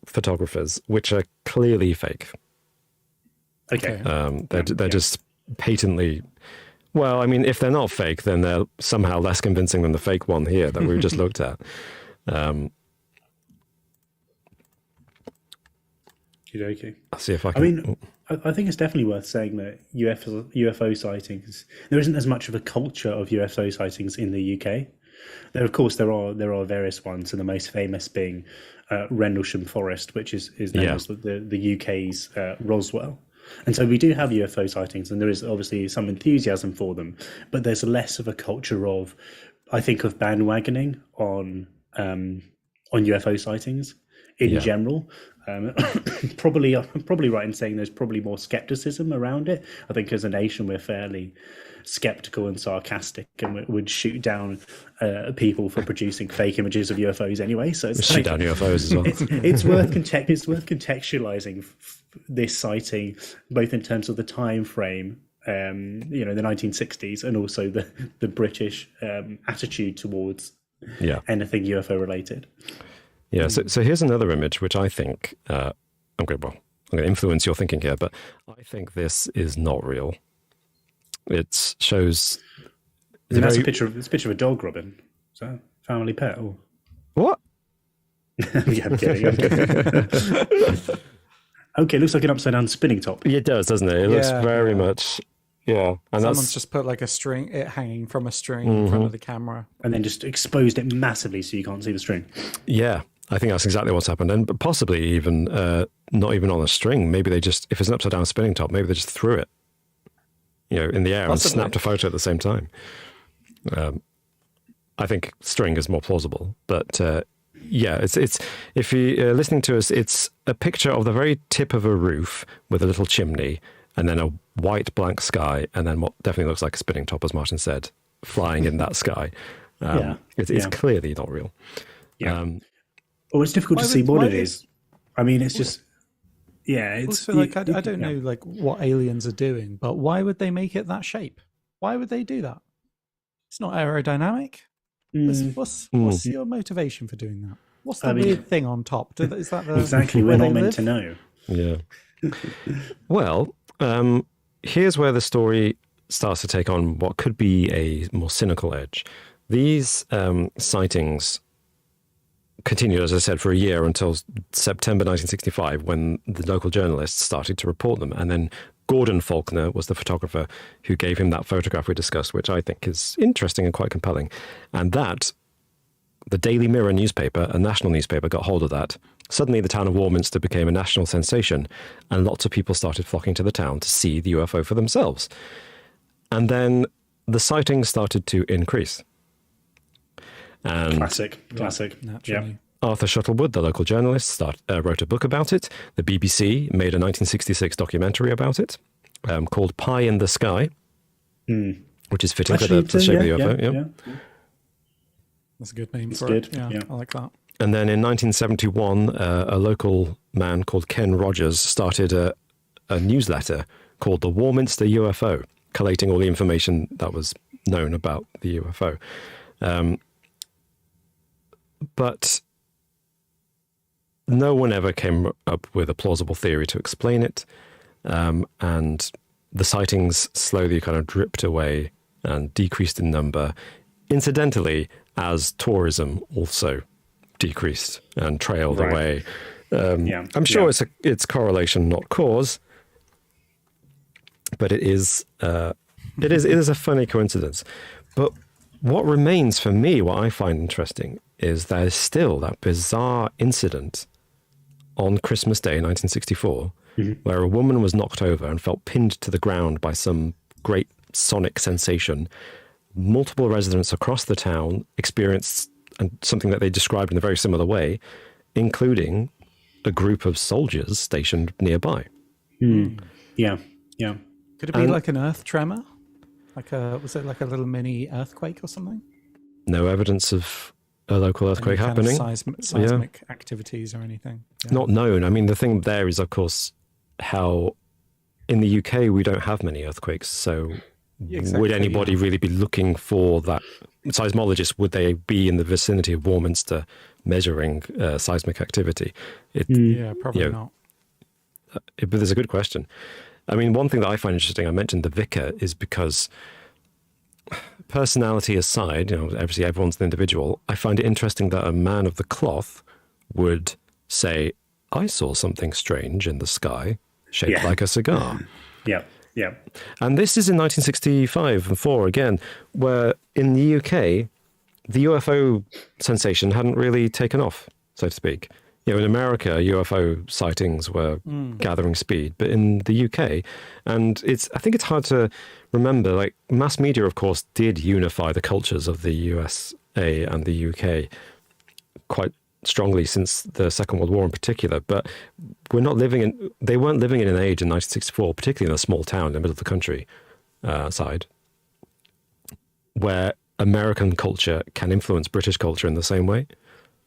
photographers, which are clearly fake. Okay. They're just patently... Well, I mean, if they're not fake, then they're somehow less convincing than the fake one here that we've just looked at. Okay. I'll see if I can... I mean, I think it's definitely worth saying that UFO sightings, there isn't as much of a culture of UFO sightings in the UK. There, of course, there are various ones, and the most famous being Rendlesham Forest, which is known as the UK's Roswell. And so we do have UFO sightings, and there is obviously some enthusiasm for them, but there's less of a culture of, I think, of bandwagoning on UFO sightings in general. Probably right in saying there's probably more skepticism around it. I think as a nation we're fairly skeptical and sarcastic, and would shoot down people for producing fake images of UFOs anyway. So it's shoot down UFOs as well. It's worth contextualizing this sighting, both in terms of the time frame, the 1960s, and also the British attitude towards anything UFO related. Yeah, so here's another image which I think I'm going to influence your thinking here, but I think this is not real. It shows. That's a picture of a dog, Robin. Is that a family pet? Or... What? Yeah, I'm kidding. Okay, looks like an upside down spinning top. It does, doesn't it? It looks very much. Yeah, and someone's just put like a string, it hanging from a string in front of the camera, and then just exposed it massively so you can't see the string. Yeah. I think that's exactly what's happened, and possibly even not even on a string. Maybe they just, if it's an upside down spinning top, maybe they just threw it, in the air and snapped a photo at the same time. I think string is more plausible, but it's if you're listening to us, it's a picture of the very tip of a roof with a little chimney, and then a white blank sky, and then what definitely looks like a spinning top, as Martin said, flying in that sky. It's clearly not real. Yeah. It's difficult to see what it is. I mean, it's just, it's... Also, I don't know, what aliens are doing, but why would they make it that shape? Why would they do that? It's not aerodynamic. What's your motivation for doing that? What's the weird thing on top? Is that exactly, we're not meant to know. Yeah. Well, here's where the story starts to take on what could be a more cynical edge. These sightings continued, as I said, for a year until September 1965, when the local journalists started to report them. And then Gordon Faulkner was the photographer who gave him that photograph we discussed, which I think is interesting and quite compelling. And the Daily Mirror newspaper, a national newspaper, got hold of that. Suddenly the town of Warminster became a national sensation, and lots of people started flocking to the town to see the UFO for themselves. And then the sightings started to increase. And classic. Yeah. Arthur Shuttlewood, the local journalist, wrote a book about it. The BBC made a 1966 documentary about it called Pie in the Sky, which is fitting for the shape of the UFO. Yeah. That's a good name for it. Yeah, I like that. And then in 1971, a local man called Ken Rogers started a newsletter called the Warminster UFO, collating all the information that was known about the UFO. But no one ever came up with a plausible theory to explain it. And the sightings slowly kind of dripped away and decreased in number. Incidentally, as tourism also decreased and trailed away. I'm sure it's correlation, not cause. But it is a funny coincidence. But what remains for me, what I find interesting, is there's still that bizarre incident on Christmas Day, 1964, where a woman was knocked over and felt pinned to the ground by some great sonic sensation. Multiple residents across the town experienced something that they described in a very similar way, including a group of soldiers stationed nearby. Yeah. Could it be like an earth tremor? Was it like a little mini earthquake or something? No evidence of a local earthquake happening. Seismic activities or anything? Yeah. Not known. I mean, the thing there is, of course, how in the UK, we don't have many earthquakes, so Exactly, would anybody really be looking for that? Seismologists, would they be in the vicinity of Warminster measuring seismic activity? Yeah, probably not. But there's a good question. I mean, one thing that I find interesting, I mentioned the vicar, is because personality aside, obviously everyone's an individual, I find it interesting that a man of the cloth would say, I saw something strange in the sky shaped like a cigar. Yeah. Yeah. And this is in 1965 and 4 again, where in the UK, the UFO sensation hadn't really taken off, so to speak. In America, UFO sightings were gathering speed, but in the UK, and I think it's hard to remember, like mass media, of course, did unify the cultures of the USA and the UK quite strongly since the Second World War in particular, but they weren't living in an age in 1964, particularly in a small town in the middle of the country side, where American culture can influence British culture in the same way.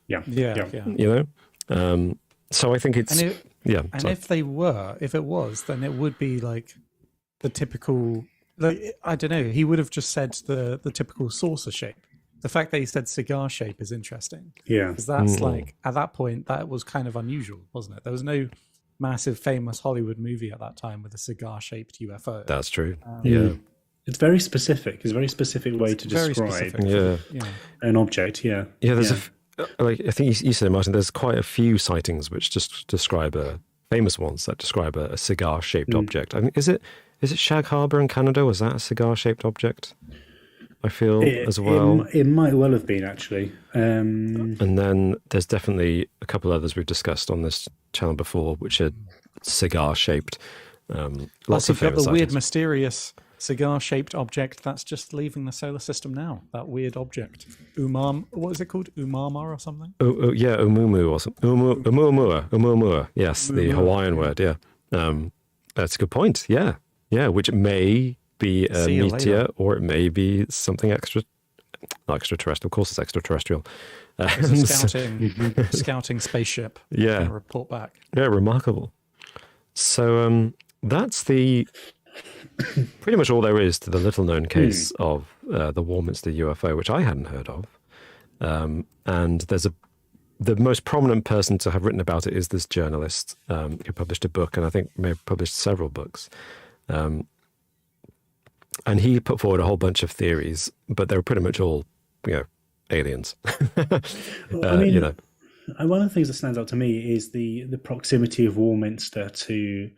Yeah. So I think it's if it was, then it would be like the typical, I don't know, he would have just said the typical saucer shape. The fact that he said cigar shape is interesting. Yeah. Because that's like, at that point, that was kind of unusual, wasn't it? There was no massive famous Hollywood movie at that time with a cigar shaped UFO. That's true. It's very specific. It's a very specific way to describe an object. Yeah. Yeah, there's I think you said it, Martin, there's quite a few sightings which just describe famous ones that describe a cigar-shaped object. I mean, is it Shag Harbour in Canada? Was that a cigar-shaped object? I feel as well. It might well have been, actually. And then there's definitely a couple others we've discussed on this channel before, which are cigar-shaped. Lots of famous the weird, sightings. Mysterious cigar-shaped object that's just leaving the solar system now. That weird object, what is it called? Umama or something? Yeah, Umumu or something. Umuamua. Yes, the Hawaiian word. Yeah, that's a good point. Yeah, which may be a meteor or it may be something not extraterrestrial. Of course, it's extraterrestrial. It's a scouting spaceship. Yeah, gonna report back. Yeah, remarkable. So that's pretty much all there is to the little-known case of the Warminster UFO, which I hadn't heard of. And the most prominent person to have written about it is this journalist who published a book, and I think may have published several books. And he put forward a whole bunch of theories, but they were pretty much all, aliens. One of the things that stands out to me is the proximity of Warminster to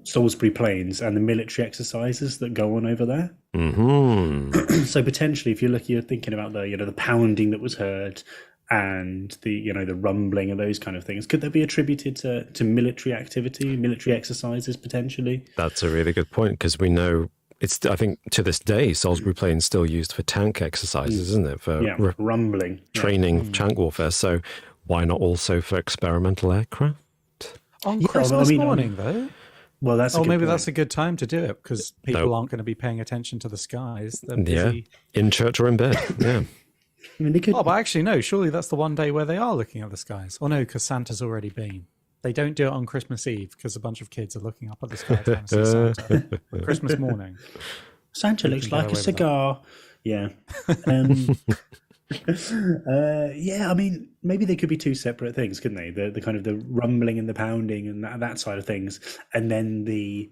Salisbury Plains and the military exercises that go on over there. Mm-hmm. So potentially, if you're thinking about the pounding that was heard and the rumbling and those kind of things, could that be attributed to military activity, military exercises potentially? That's a really good point, because we know I think to this day, Salisbury Plains still used for tank exercises, isn't it? For rumbling training, tank warfare. So why not also for experimental aircraft? On Christmas morning, though. Well, that's that's a good time to do it, because people aren't going to be paying attention to the skies. They're busy. In church or in bed. Yeah. I mean, they could. Oh, but actually, no. Surely that's the one day where they are looking at the skies. Oh no, because Santa's already been. They don't do it on Christmas Eve because a bunch of kids are looking up at the sky trying to see Santa. Christmas morning. Santa looks like a cigar. Yeah. I mean, maybe they could be two separate things, couldn't they? The kind of the rumbling and the pounding and that side of things, and then the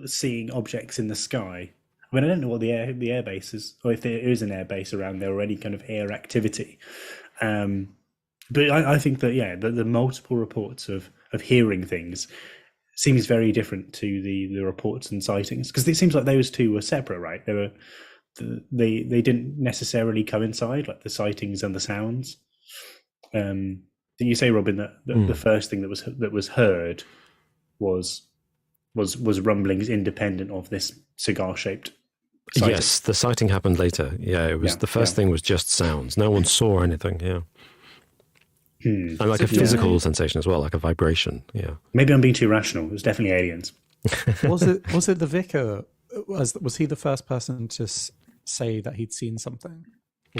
seeing objects in the sky. I mean, I don't know what the air base is, or if there is an air base around there or any kind of air activity. But I think that the multiple reports of hearing things seems very different to the reports and sightings, because it seems like those two were separate, right? They didn't necessarily coincide, like the sightings and the sounds. Did you say, Robin, that the first thing that was heard was rumblings independent of this cigar-shaped sighting? Yes, the sighting happened later. Yeah, it was the first thing was just sounds. No one saw anything. Yeah. And like a physical sensation as well, like a vibration. Yeah. Maybe I'm being too rational. It was definitely aliens. Was it the vicar? Was he the first person to say that he'd seen something,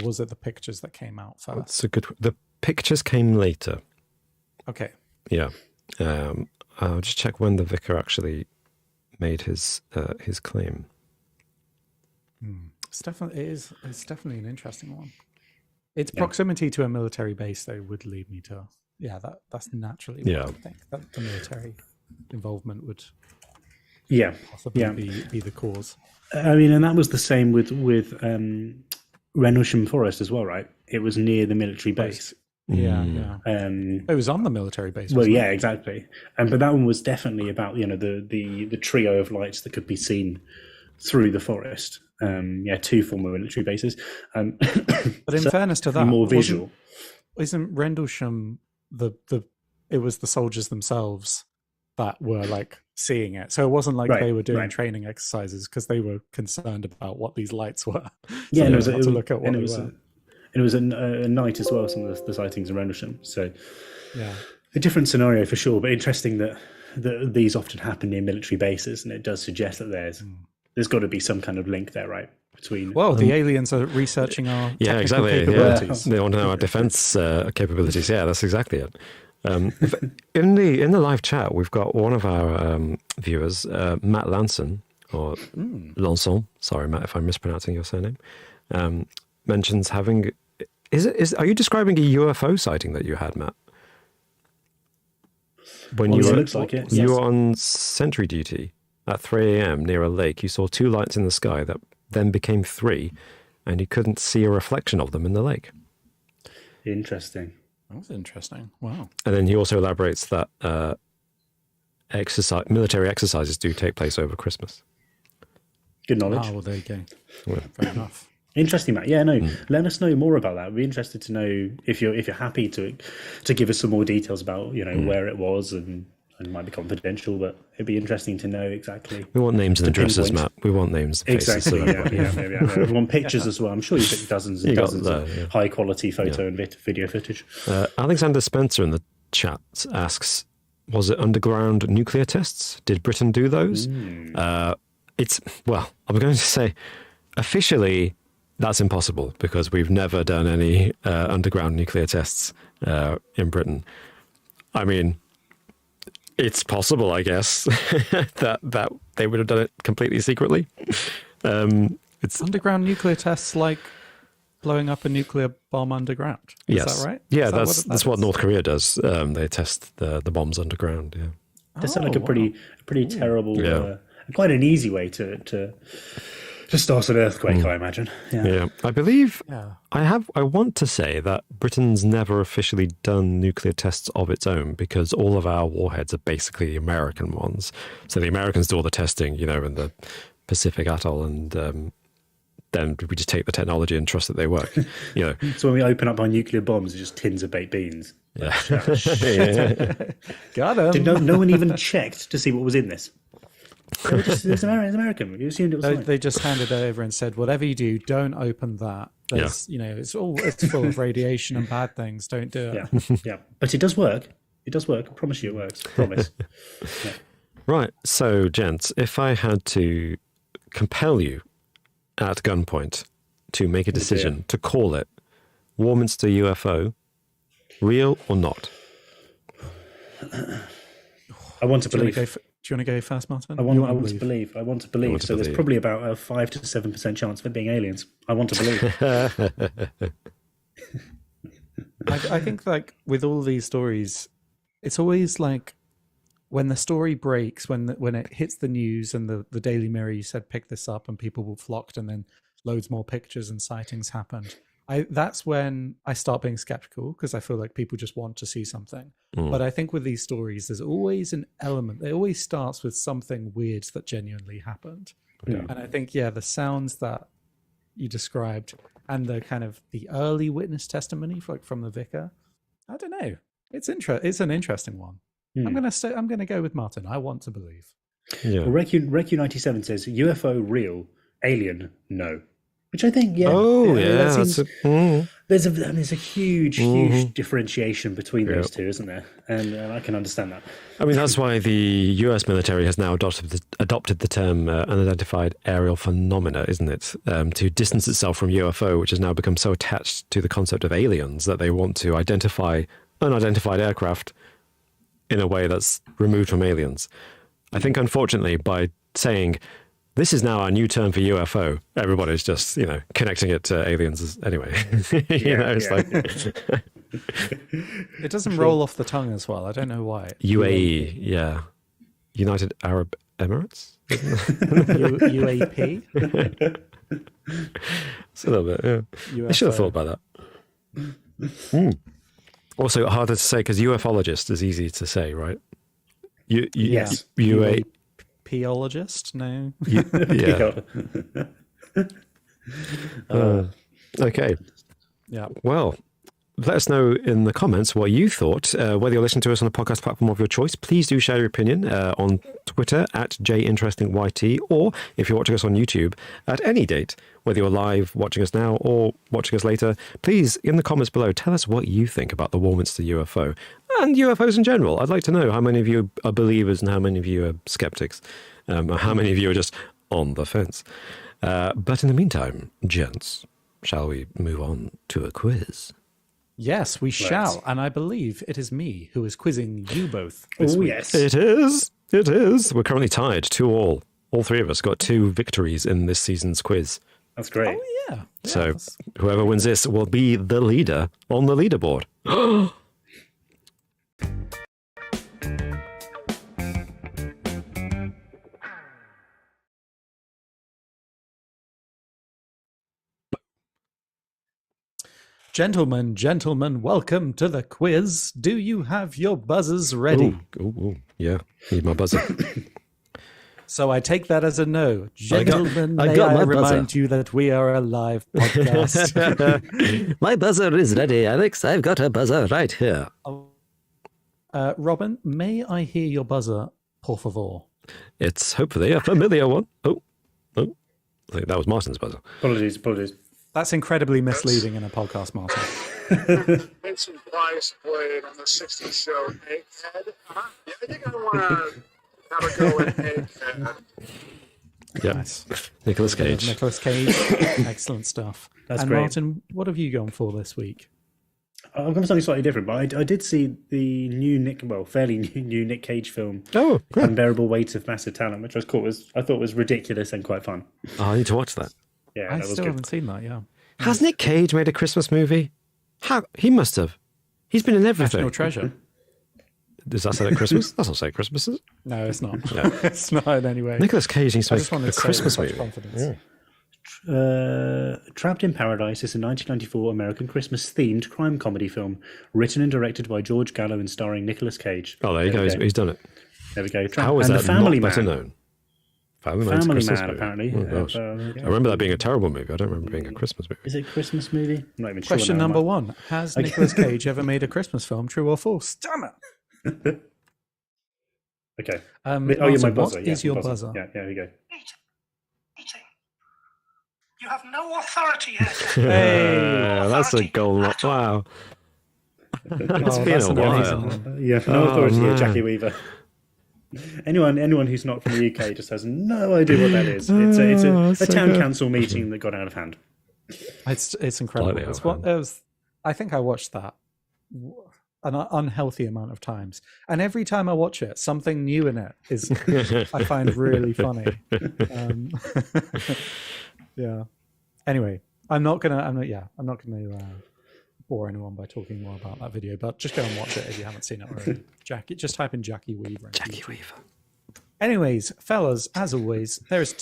or was it the pictures that came out first? That's a good. The pictures came later. Okay. Yeah. I'll just check when the vicar actually made his claim. It's definitely an interesting one. Its proximity to a military base, though, would lead me to that's naturally what I think that the military involvement would possibly be the cause. I mean, and that was the same with Rendlesham Forest as well, right? It was near the military base. Yeah. It was on the military base. Well, yeah, exactly. But that one was definitely about the trio of lights that could be seen through the forest. Two former military bases. But in fairness to that, more visual. Isn't Rendlesham it was the soldiers themselves that were like seeing it? So it wasn't like they were doing training exercises because they were concerned about what these lights were. Yeah, and it was a night as well. Some of the sightings in Rendlesham. So yeah, a different scenario for sure, but interesting that these often happen near military bases, and it does suggest that there's got to be some kind of link there, right? Between the aliens are researching our technical capabilities. They want to know our defense capabilities. Yeah, that's exactly it. In the live chat, we've got one of our viewers, Matt Lanson, or Lanson. Sorry, Matt, if I'm mispronouncing your surname. Mentions having. Are you describing a UFO sighting that you had, Matt? When you were on sentry duty at 3 a.m. near a lake, you saw 2 lights in the sky that then became 3, and you couldn't see a reflection of them in the lake. Interesting. That's interesting. Wow. And then he also elaborates that military exercises do take place over Christmas. Good knowledge. Oh, well, there you go. Yeah. Fair enough. Interesting, Matt. Yeah, no. Let us know more about that. We'd be interested to know if you're happy to give us some more details about where it was, and it might be confidential, but it'd be interesting to know exactly. We want names and addresses, Matt. We want names. And faces. Exactly. Maybe. We want pictures as well. I'm sure you took dozens and dozens of high quality photo and video footage. Alexander Spencer in the chat asks, was it underground nuclear tests? Did Britain do those? I'm going to say officially that's impossible because we've never done any underground nuclear tests in Britain. I mean, it's possible, I guess, that they would have done it completely secretly. It's underground nuclear tests, like blowing up a nuclear bomb underground. Is that right? Yeah, that's what North Korea does. They test the bombs underground. Yeah, that sounds like a pretty terrible, quite an easy way to start an earthquake, I imagine. Yeah. I believe I want to say that Britain's never officially done nuclear tests of its own because all of our warheads are basically American ones. So the Americans do all the testing, in the Pacific Atoll, and then we just take the technology and trust that they work. So when we open up our nuclear bombs, it's just tins of baked beans. Yeah. Got them. No one even checked to see what was in this. It's American. We assumed it was they just handed it over and said, whatever you do, don't open that. It's full of radiation and bad things. Don't do it. Yeah. But it does work. I promise you it works. Promise. Yeah. Right. So, gents, if I had to compel you at gunpoint to make a decision to call it Warminster UFO, real or not? I want to believe. Do you want to go first, Martin? I want to believe. So there's probably about a 5 to 7% chance of it being aliens. I want to believe. I think, like, with all these stories, it's always like when the story breaks, when it hits the news and the Daily Mirror, you said, pick this up, and people flocked, and then loads more pictures and sightings happened. That's when I start being skeptical, because I feel like people just want to see something. But I think with these stories, there's always an element. It always starts with something weird that genuinely happened. Yeah. And I think, the sounds that you described and the kind of the early witness testimony from the vicar, I don't know. It's an interesting one. I'm gonna go with Martin. I want to believe. Yeah. Well, Rec 97 says UFO real, alien no. Which I think, there's a huge differentiation between those two, isn't there? And I can understand that. I mean, that's why the US military has now adopted the term unidentified aerial phenomena, isn't it? To distance itself from UFO, which has now become so attached to the concept of aliens that they want to identify unidentified aircraft in a way that's removed from aliens. I think, unfortunately, by saying, this is now our new term for UFO. Everybody's just, connecting it to aliens anyway. It doesn't roll off the tongue as well. I don't know why. UAE, yeah. United Arab Emirates? UAP? It's a little bit, yeah. I should have thought about that. Also, harder to say because UFologist is easy to say, right? Yes. UAPologist? No. Okay. Yeah. Well, let us know in the comments what you thought. Whether you're listening to us on a podcast platform of your choice, please do share your opinion on Twitter at JInterestingYT, or if you're watching us on YouTube at any date, whether you're live watching us now or watching us later, please, in the comments below, tell us what you think about the Warminster UFO and UFOs in general. I'd like to know how many of you are believers and how many of you are skeptics, or how many of you are just on the fence. But in the meantime, gents, shall we move on to a quiz? Yes, we shall. And I believe it is me who is quizzing you both this week. Yes. It is. It is. We're currently tied 2-2. All three of us got 2 victories in this season's quiz. That's great. Oh, yeah. So whoever wins this will be the leader on the leaderboard. Gentlemen, welcome to the quiz. Do you have your buzzers ready? Ooh, yeah. Need my buzzer. So I take that as a no. Gentlemen, I may got I my remind buzzer. you that we are a live podcast. My buzzer is ready, Alex. I've got a buzzer right here. Robin, may I hear your buzzer, por favor? It's hopefully a familiar one. Oh. I think that was Martin's buzzer. Apologies. That's incredibly misleading in a podcast, Martin. Vincent Price played on the 60s show Egghead. Yeah, I think I want to have a go at Egghead. Yeah. Nice. Nicolas Cage. Nicolas Cage. Excellent stuff. That's and great. Martin, what have you gone for this week? I've gone for something slightly different, but I did see the fairly new Nick Cage film, Oh, great. Unbearable Weight of Massive Talent, which I thought was ridiculous and quite fun. Oh, I need to watch that. Yeah, I that was still good. haven't seen that, yeah. Has Nick Cage made a Christmas movie? How? He must have. He's been in everything. National Treasure. Does that say at Christmas? That's not say Christmas, is it? No, it's not. It's not in any way. Nicolas Cage needs to I make just wanted a to say Christmas it with movie. such confidence. Trapped in Paradise is a 1994 American Christmas-themed crime comedy film written and directed by George Gallo and starring Nicolas Cage. Oh, there you go. He's done it. There we go. How is and that The Family not Man. better known? Family Man's a Family Christmas Man, movie. apparently. Oh, gosh. There we I go. remember that being a terrible movie. I don't remember it being a Christmas movie. Is it a Christmas movie? I'm not even sure. Question now, number am I? 1. Has Nicolas Cage ever made a Christmas film, true or false? Damn it! Okay. Oh, My Martin, buzzer. what Yeah, is your my buzzer? Yeah, here we go. Eating. You have no authority here. Hey! That's a goal. Wow. It's Oh, been that's a an while. amazing one. Yeah, no authority here, man. Jackie Weaver. Anyone who's not from the UK just has no idea what that is. It's that's a so town good. council meeting that got out of hand. It's incredible. Slightly It's out of I think I watched that an unhealthy amount of times, and every time I watch it, something new in it is I find really funny. Yeah. Anyway, I'm not gonna bore anyone by talking more about that video, but just go and watch it if you haven't seen it already. Just type in Jackie Weaver. Jackie Weaver. Anyways, fellas, as always,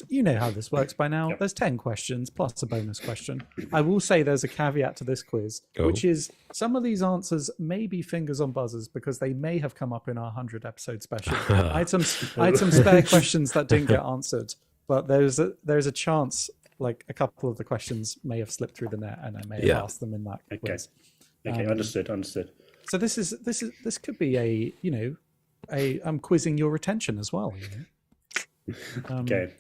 you know how this works by now. Yep. There's 10 questions plus a bonus question. I will say there's a caveat to this quiz, which is some of these answers may be fingers on buzzers because they may have come up in our 100 episode special. I had some spare questions that didn't get answered, but there's a chance like a couple of the questions may have slipped through the net and I may have asked them in that quiz. Okay, understood. So this could be I'm quizzing your retention as well. Okay.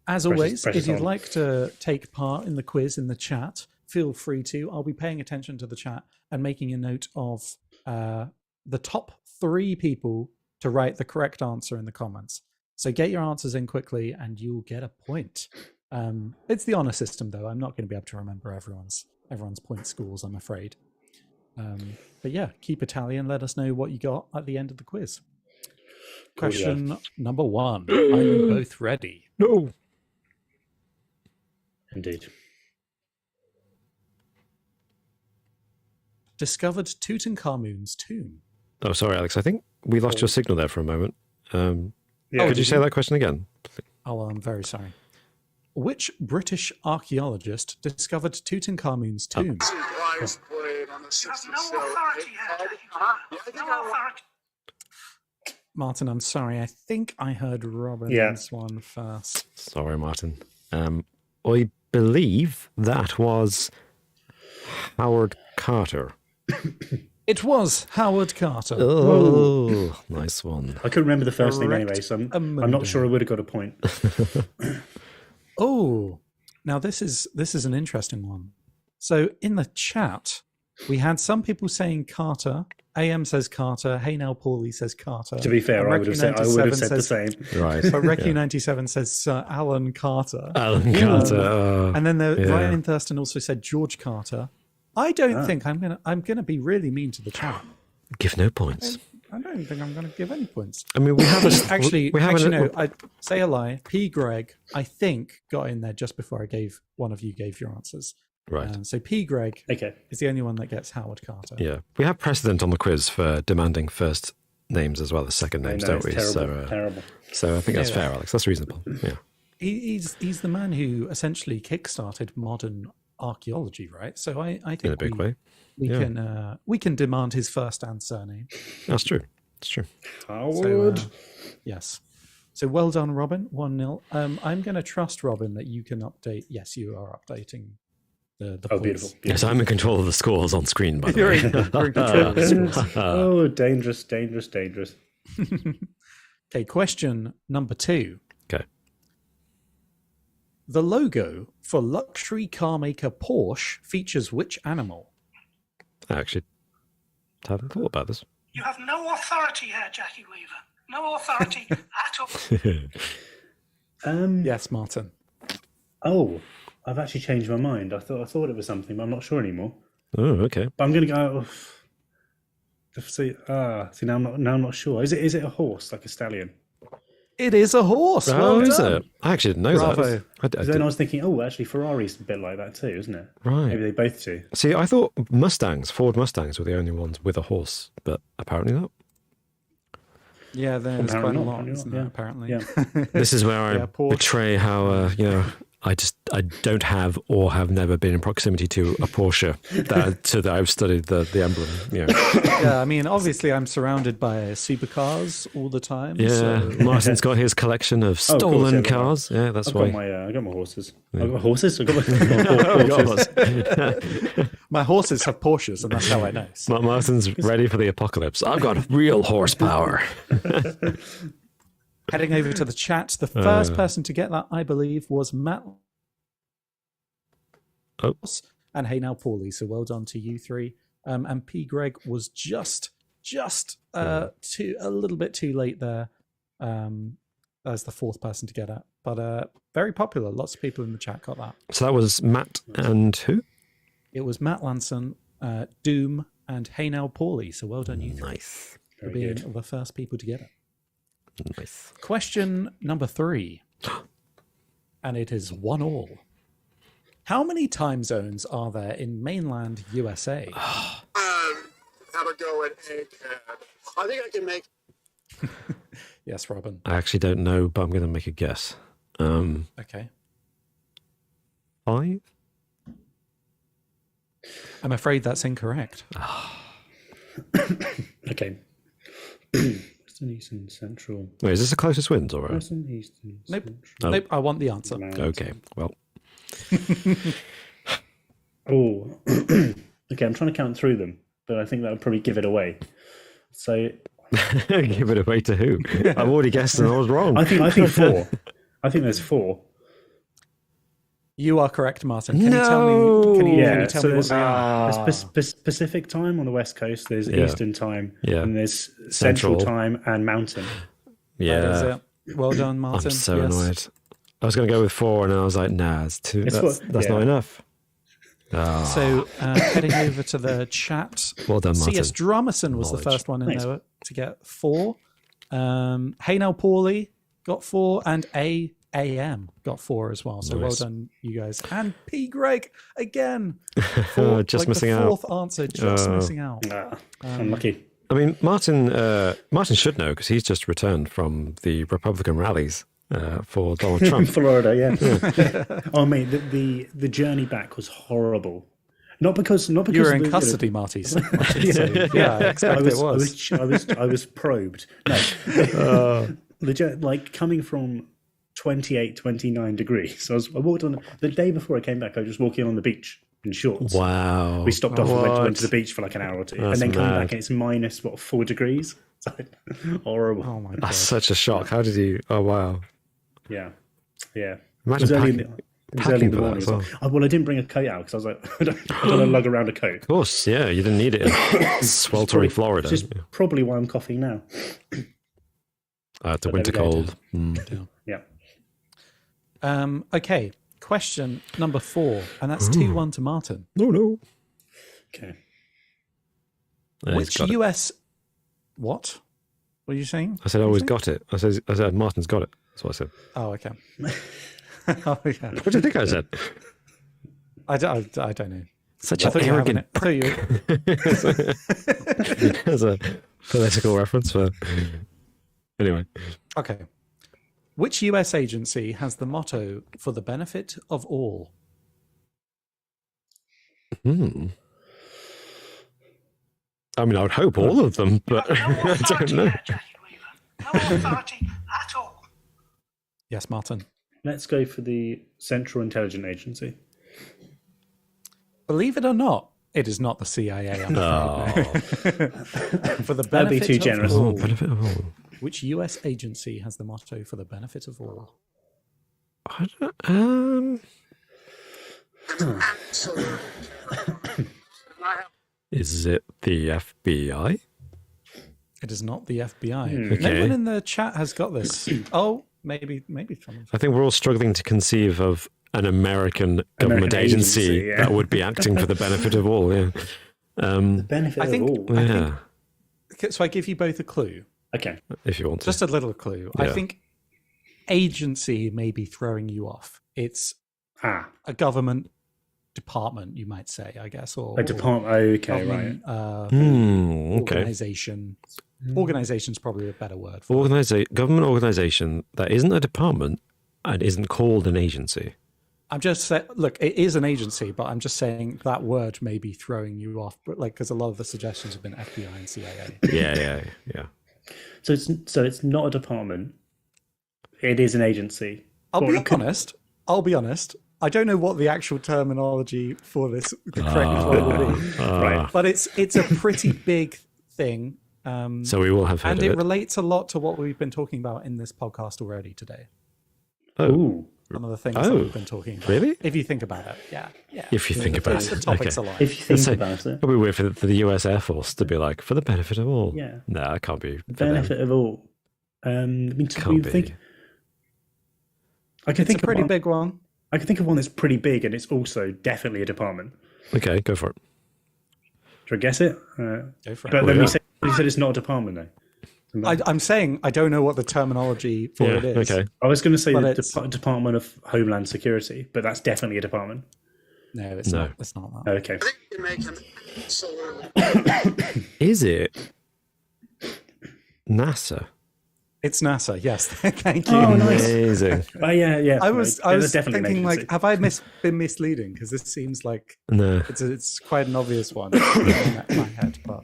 As always, press if you'd on. like to take part in the quiz in the chat, feel free to. I'll be paying attention to the chat and making a note of the top 3 people to write the correct answer in the comments. So get your answers in quickly and you'll get a point. It's the honor system, though. I'm not going to be able to remember everyone's point scores, I'm afraid. But yeah, keep a tally and let us know what you got at the end of the quiz. Question number 1. Are you both ready? No. Indeed. Discovered Tutankhamun's tomb. Oh, sorry, Alex. I think we lost your signal there for a moment. Yeah, Could you say that question again? Oh, I'm very sorry. Which British archaeologist discovered Tutankhamun's tomb? Surprise played on the 60s No show. authority here, Egghead. Jackie. Yeah, I think No I want authority. Martin, I'm sorry. I think I heard Robin's Yeah. one first. Sorry, Martin. I believe that was Howard Carter. It was Howard Carter. Oh, nice one. I couldn't remember the first name Correct anyway, so I'm not sure I would have got a point. Oh, now this is an interesting one. So in the chat, we had some people saying Carter. AM says Carter. Hey now, Paulie says Carter. To be fair, And I would have said the same. Right. But Recu97 says Sir Alan Carter. Alan Carter. And then yeah. Ryan Thurston also said George Carter. I don't think I'm gonna be really mean to the chat. Give no points. I don't think I'm gonna give any points. I mean, we have a, Actually, we have no. I say a lie. P. Greg, I think, got in there just before one of you gave your answers. Right. So P. Greg Okay. is the only one that gets Howard Carter. Yeah. We have precedent on the quiz for demanding first names as well as second names, don't we? Terrible, terrible. So I think that's fair, Alex. That's reasonable. Yeah. He's the man who essentially kickstarted modern archaeology, right? So I think In a big way. we can demand his first and surname. That's true. It's true. Howard. Yes. So well done, Robin. 1-0. I'm going to trust Robin that you can update. Yes, you are updating the points. Beautiful. Yes, I'm in control of the scores on screen, by the You're way. in control of the scores. Oh, dangerous, dangerous, dangerous. Okay, question number 2. Okay. The logo for luxury car maker Porsche features which animal? I actually haven't thought about this. You have no authority here, Jackie Weaver. No authority at all. Yes, Martin. Oh, I've actually changed my mind. I thought it was something, but I'm not sure anymore. Oh, okay. But I'm going to go. See, now I'm not sure. Is it a horse, like a stallion? It is a horse. Well is done. it? I actually didn't know Bravo. that. Because then I was thinking, actually, Ferrari's a bit like that too, isn't it? Right. Maybe they both do. See, I thought Ford Mustangs were the only ones with a horse, but apparently not. Yeah, there's Apparently quite a not, lot, isn't there, apparently. Yeah. This is where I Yeah, Porsche. betray how, I don't have or have never been in proximity to a Porsche that I've studied the emblem. Yeah, I mean, obviously I'm surrounded by supercars all the time. Yeah, So. Martin's got his collection of stolen yeah, cars. Yeah, that's I've why. got my horses. I've got horses. I've got my horses. My horses have Porsches, and that's how I know. So. Martin's ready for the apocalypse. I've got real horsepower. Heading over to the chat, the first person to get that, I believe, was Matt. Oh. And hey now, Paulie. So well done to you three. And P. Greg was just a little bit too late there as the fourth person to get it. But very popular. Lots of people in the chat got that. So that was Matt and who? It was Matt Lanson, Doom, and Hey Now Paulie. So well done, you three, Nice. for being the first people to get it. Nice. Question number 3. And it is 1-1. How many time zones are there in mainland USA? have a go at Egghead. I think I can make. Yes, Robin. I actually don't know, but I'm going to make a guess. Okay. 5? I'm afraid that's incorrect. Okay. Western, Eastern, Central. Wait, is this the closest wins or? Western, Eastern, Nope. Central. Nope, I want the answer. Okay, well. Oh. Okay, I'm trying to count through them, but I think that would probably give it away. So Give it away to who? I've already guessed and I was wrong. I think 4. I think there's 4. You are correct, Martin. Can you tell me? Can you tell me what they are? There's Pacific time on the West Coast. There's Eastern time, and there's Central time and Mountain. Yeah. That is it. Well done, Martin. I'm so Yes. annoyed. I was going to go with 4 and I was like, nah, it's too. That's not enough. So heading over to the chat. Well done, Martin. C.S. Drumerson was the Knowledge. first one in there to get 4. Hey Now Paulie got 4, and AM got 4 as well. So Nice. well done, you guys. And P. Greg again. Just missing the out. fourth answer, just missing out. Unlucky. I mean, Martin should know because he's just returned from the Republican rallies for Donald Trump. Florida, yeah. Oh, mate, the journey back was horrible. Not because You were in of the- custody, Marty. So yeah, I expect it was. I was probed. No, like coming from 28, 29 degrees. So I walked on the day before I came back. I was just walking on the beach in shorts. Wow. We stopped off and went to the beach for like an hour or two, That's and then coming mad. back and it's minus 4 degrees. So, horrible. Oh my god. That's such a shock. How did you? Oh wow. Yeah. It Imagine was early in packing- it was early in the for that morning. as as well. Well, I didn't bring a coat out because I was like, I don't want to lug around a coat. Of course, yeah. You didn't need it in sweltering Florida. Which is probably why I'm coughing now. It's a But winter there we go. cold. Mm. Yeah. Okay, question number 4, and that's 2-1 to Martin. No. Okay. He's Which got it. US? What? What are you saying? I said, always got it. I said, Martin's got it. That's what I said. Oh, okay. Oh yeah. What do you think I said? I don't know. Such I an thought you were having arrogant it. I thought you. As a political reference for. Anyway, Okay. Which US agency has the motto "For the benefit of all"? I mean, I would hope all of them, but No I don't authority know. here, Jackie Weaver. No authority at all. Yes, Martin. Let's go for the Central Intelligence Agency. Believe it or not, it is not the CIA. I'm afraid, no. For the benefit That'd be too of generous. all. Oh, benefit of all. Which US agency has the motto "For the benefit of all"? I don't, is it the FBI? It is not the FBI. No Okay. one in the chat has got this. Oh, maybe someone. I think we're all struggling to conceive of an American government agency, agency, yeah. that would be acting for the benefit of all. Yeah. Benefit I of think- all. Yeah. So I give you both a clue. Okay. If you want to. Just a little clue. I Yeah. think agency may be throwing you off. It's Ah, a government department, you might say, I guess, or a department. Okay, right. government, Okay. organization. Organization's probably a better word for it. Government organization that isn't a department and isn't called an agency. I'm just saying, look, it is an agency, but I'm just saying that word may be throwing you off, but like, because a lot of the suggestions have been FBI and CIA. Yeah. So it's not a department. It is an agency. I'll Or be it could- honest. I don't know what the actual terminology for this, the correct word will be, Right. but it's a pretty big thing. So we will have heard And of it it. relates a lot to what we've been talking about in this podcast already today. Ooh. Some of the things that we've been talking about. Really? If you think about it, yeah. If you think about The it. topics Okay. aligned. If you think So- about it, It'd be weird for the US Air Force to be like, for the benefit of all. Yeah. No, it can't be. For them. benefit of all. I mean, Can't you be. think I can It's think a pretty of one, big one. I can think of one that's pretty big, and it's also definitely a department. Okay, go for it. Should I guess it? Go for it. But then yeah. you said it's not a department, though. I'm saying I don't know what the terminology for Yeah, it is. okay. I was going to say But the it's- Department of Homeland Security, but that's definitely a department. No, it's No. not. It's not that. Okay. I think you make him absolutely. Is it NASA? It's NASA. Yes, thank you. Oh, nice. Amazing. Oh, yeah. I was That's definitely an thinking agency. like, have I been misleading? Because this seems like No. it's quite an obvious one in my head, but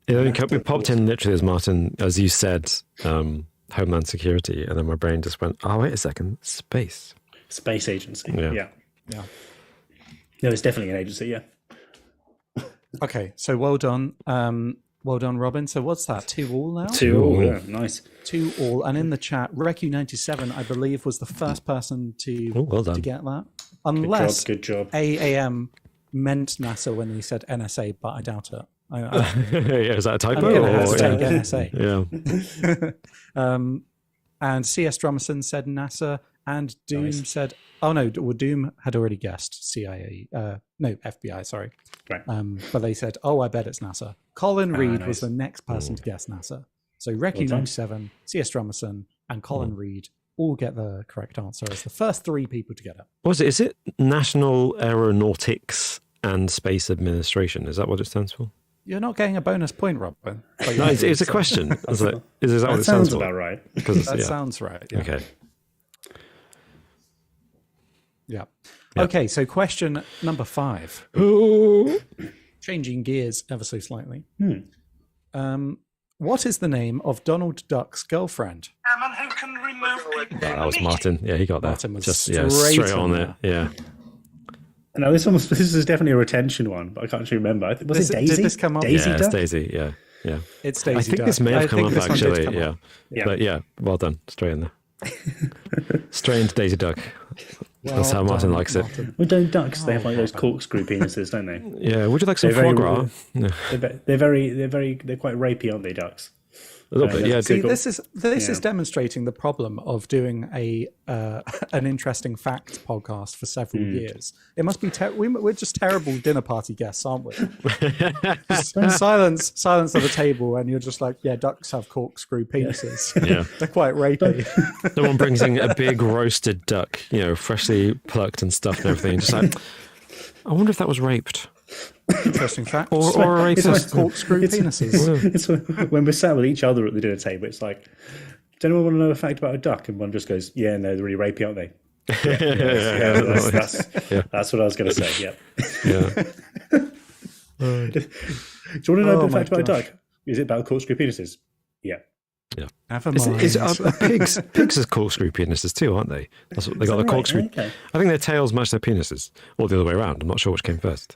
Yeah, we popped in literally as Martin, as you said, Homeland Security, and then my brain just went, oh, wait a second, space. Space agency. Yeah. Yeah. yeah. No, it's definitely an agency. Yeah. Okay, so well done, Robin. So what's that? 2-2 now. 2-2. Yeah, nice. 2-2, and in the chat, Recu97, I believe, was the first person to Oh, well done. to get that, unless Good job. AAM meant NASA when he said NSA, but I doubt it. Yeah, is that a typo? I'm going to or- hashtag yeah. NSA. And CS Drummerson said NASA, and Doom Nice. said, oh no, well, Doom had already guessed CIA. No, FBI, sorry. Right. But they said, oh, I bet it's NASA. Colin Reed was nice. the next person to guess NASA. So Recu97, C.S. Drummerson, and Colin Reed all get the correct answer as the first 3 people to get it. What is it? Is it National Aeronautics and Space Administration? Is that what it stands for? You're not getting a bonus point, Robin. No, it's a question. Is that what it Sounds stands for? about right. That sounds right. Yeah. Okay. Yeah. Okay, so question number 5. Changing gears ever so slightly. What is the name of Donald Duck's girlfriend? Someone who can remove people. That was Martin. Yeah, he got that. Martin was Just straight on on it. Yeah. No, this is definitely a retention one, but I can't actually remember. Was it Daisy? Did this come up? Daisy Yeah, it's Duck? Daisy. Yeah. Yeah. It's Daisy I think Duck. this may have I come think up this one did actually. come Yeah. up. Yeah. But yeah, well done. Straight in there. Straight into Daisy Duck. That's how Martin likes it. Well, don't ducks. They have like those corkscrew penises, don't they? Yeah. Would you like some They're foie very- gras? Yeah. They're quite rapey, aren't they, ducks? A little bit. Yeah. See, Cool. this is demonstrating the problem of doing an interesting facts podcast for several years. It must be we're just terrible dinner party guests, aren't we? silence at the table, and you're just like, yeah, ducks have corkscrew penises. Yeah. They're quite rapey. Someone brings in a big roasted duck, freshly plucked and stuffed and everything. Just like, I wonder if that was raped. Interesting fact. Or a rapist. Corkscrew penises. It's when we're sat with each other at the dinner table, it's like, does anyone want to know a fact about a duck? And one just goes, yeah, no, they're really rapey, aren't they? That's what I was going to say, yeah. Yeah. Do you want to know a fact about a duck? Is it about corkscrew penises? Yeah. Yeah. Never mind. Pigs are corkscrew penises too, aren't they? That's what they got. The right? corkscrew. Okay. I think their tails match their penises, or the other way around. I'm not sure which came first.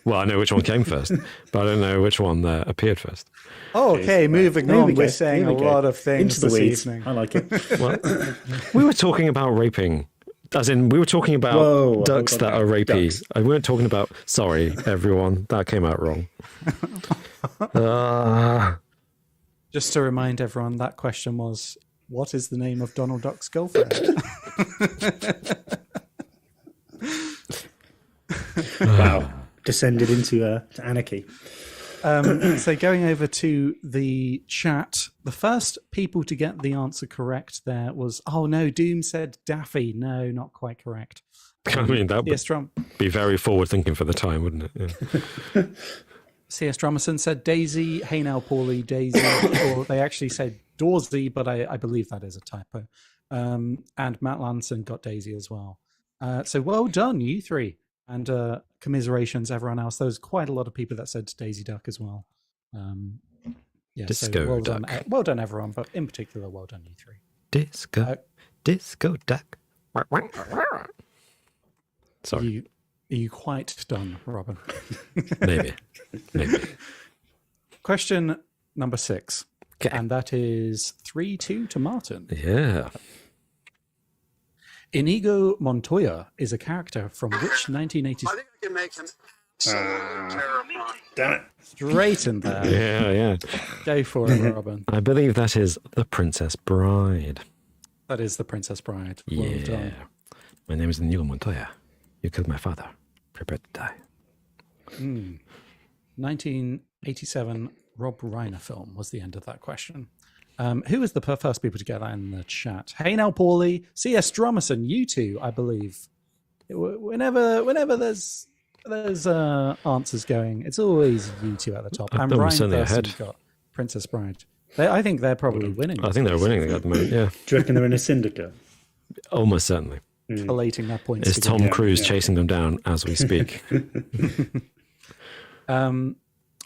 Well, I know which one came first, but I don't know which one appeared first. Okay, moving There we on. go. We're saying Here a we go. lot of things Into the this weeds. evening. I like it. Well, we were talking about raping. As in, we were talking about Whoa, ducks that are rapey. ducks. We weren't talking about. Sorry, everyone, that came out wrong. Just to remind everyone, that question was, what is the name of Donald Duck's girlfriend? Wow. Descended into anarchy. So going over to the chat, the first people to get the answer correct there was, oh no, Doom said Daffy. No, not quite correct. I mean, that C.S. would be very forward thinking for the time, wouldn't it? Yeah. C.S. Drummerson said Daisy. Hey now, Paulie, Daisy. Or they actually said Dorsey, but I believe that is a typo. And Matt Lanson got Daisy as well. So well done, you 3. And commiserations, everyone else. There was quite a lot of people that said Daisy Duck as well. Yeah, Disco so well Duck. done, well done, everyone, but in particular, well done, you 3. Disco duck. Sorry. Are you quite done, Robin? Maybe. Question number 6. Okay. And that is 3-2 to Martin. Yeah. Inigo Montoya is a character from which 1980s? I think I can make him absolutely terrifying. Damn it. Straight in there. Yeah. Go for it, Robin. I believe that is The Princess Bride. That is The Princess Bride. Well Yeah. done. My name is Inigo Montoya. You killed my father. Prepare to die. 1987 Rob Reiner film was the end of that question. Who was the first people to get that in the chat? Hey now, Paulie, C.S. Drummerson, you 2, I believe. Whenever there's answers going, it's always you 2 at the top. And I'm Ryan certainly Thurston ahead. got Princess Bride. I think they're probably winning. I think they're winning at the moment, yeah. Do you reckon they're in a syndicate? Almost certainly. Collating their points. It's together. Tom Cruise chasing them down as we speak.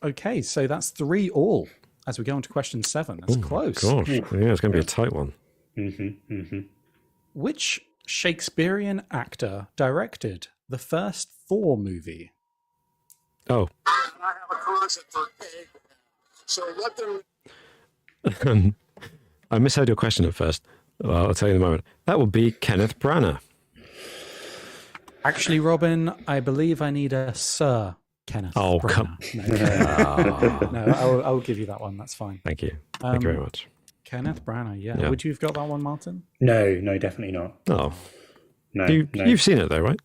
Okay, so that's 3-all as we go on to question 7. That's close. Gosh, yeah, it's going to be a tight one. Which Shakespearean actor directed the first Thor movie? Oh, And I have a concept for egg. So let them. I misheard your question at first. Well, I'll tell you in a moment. That would be Kenneth Branagh. Actually, Robin, I believe I need a Sir Kenneth. Oh, Branagh. come. No, I'll give you that one. That's fine. Thank you. Thank you very much. Kenneth Branagh, yeah. Yeah. Would you have got that one, Martin? No, definitely not. Oh, No, no. you've seen it though, right?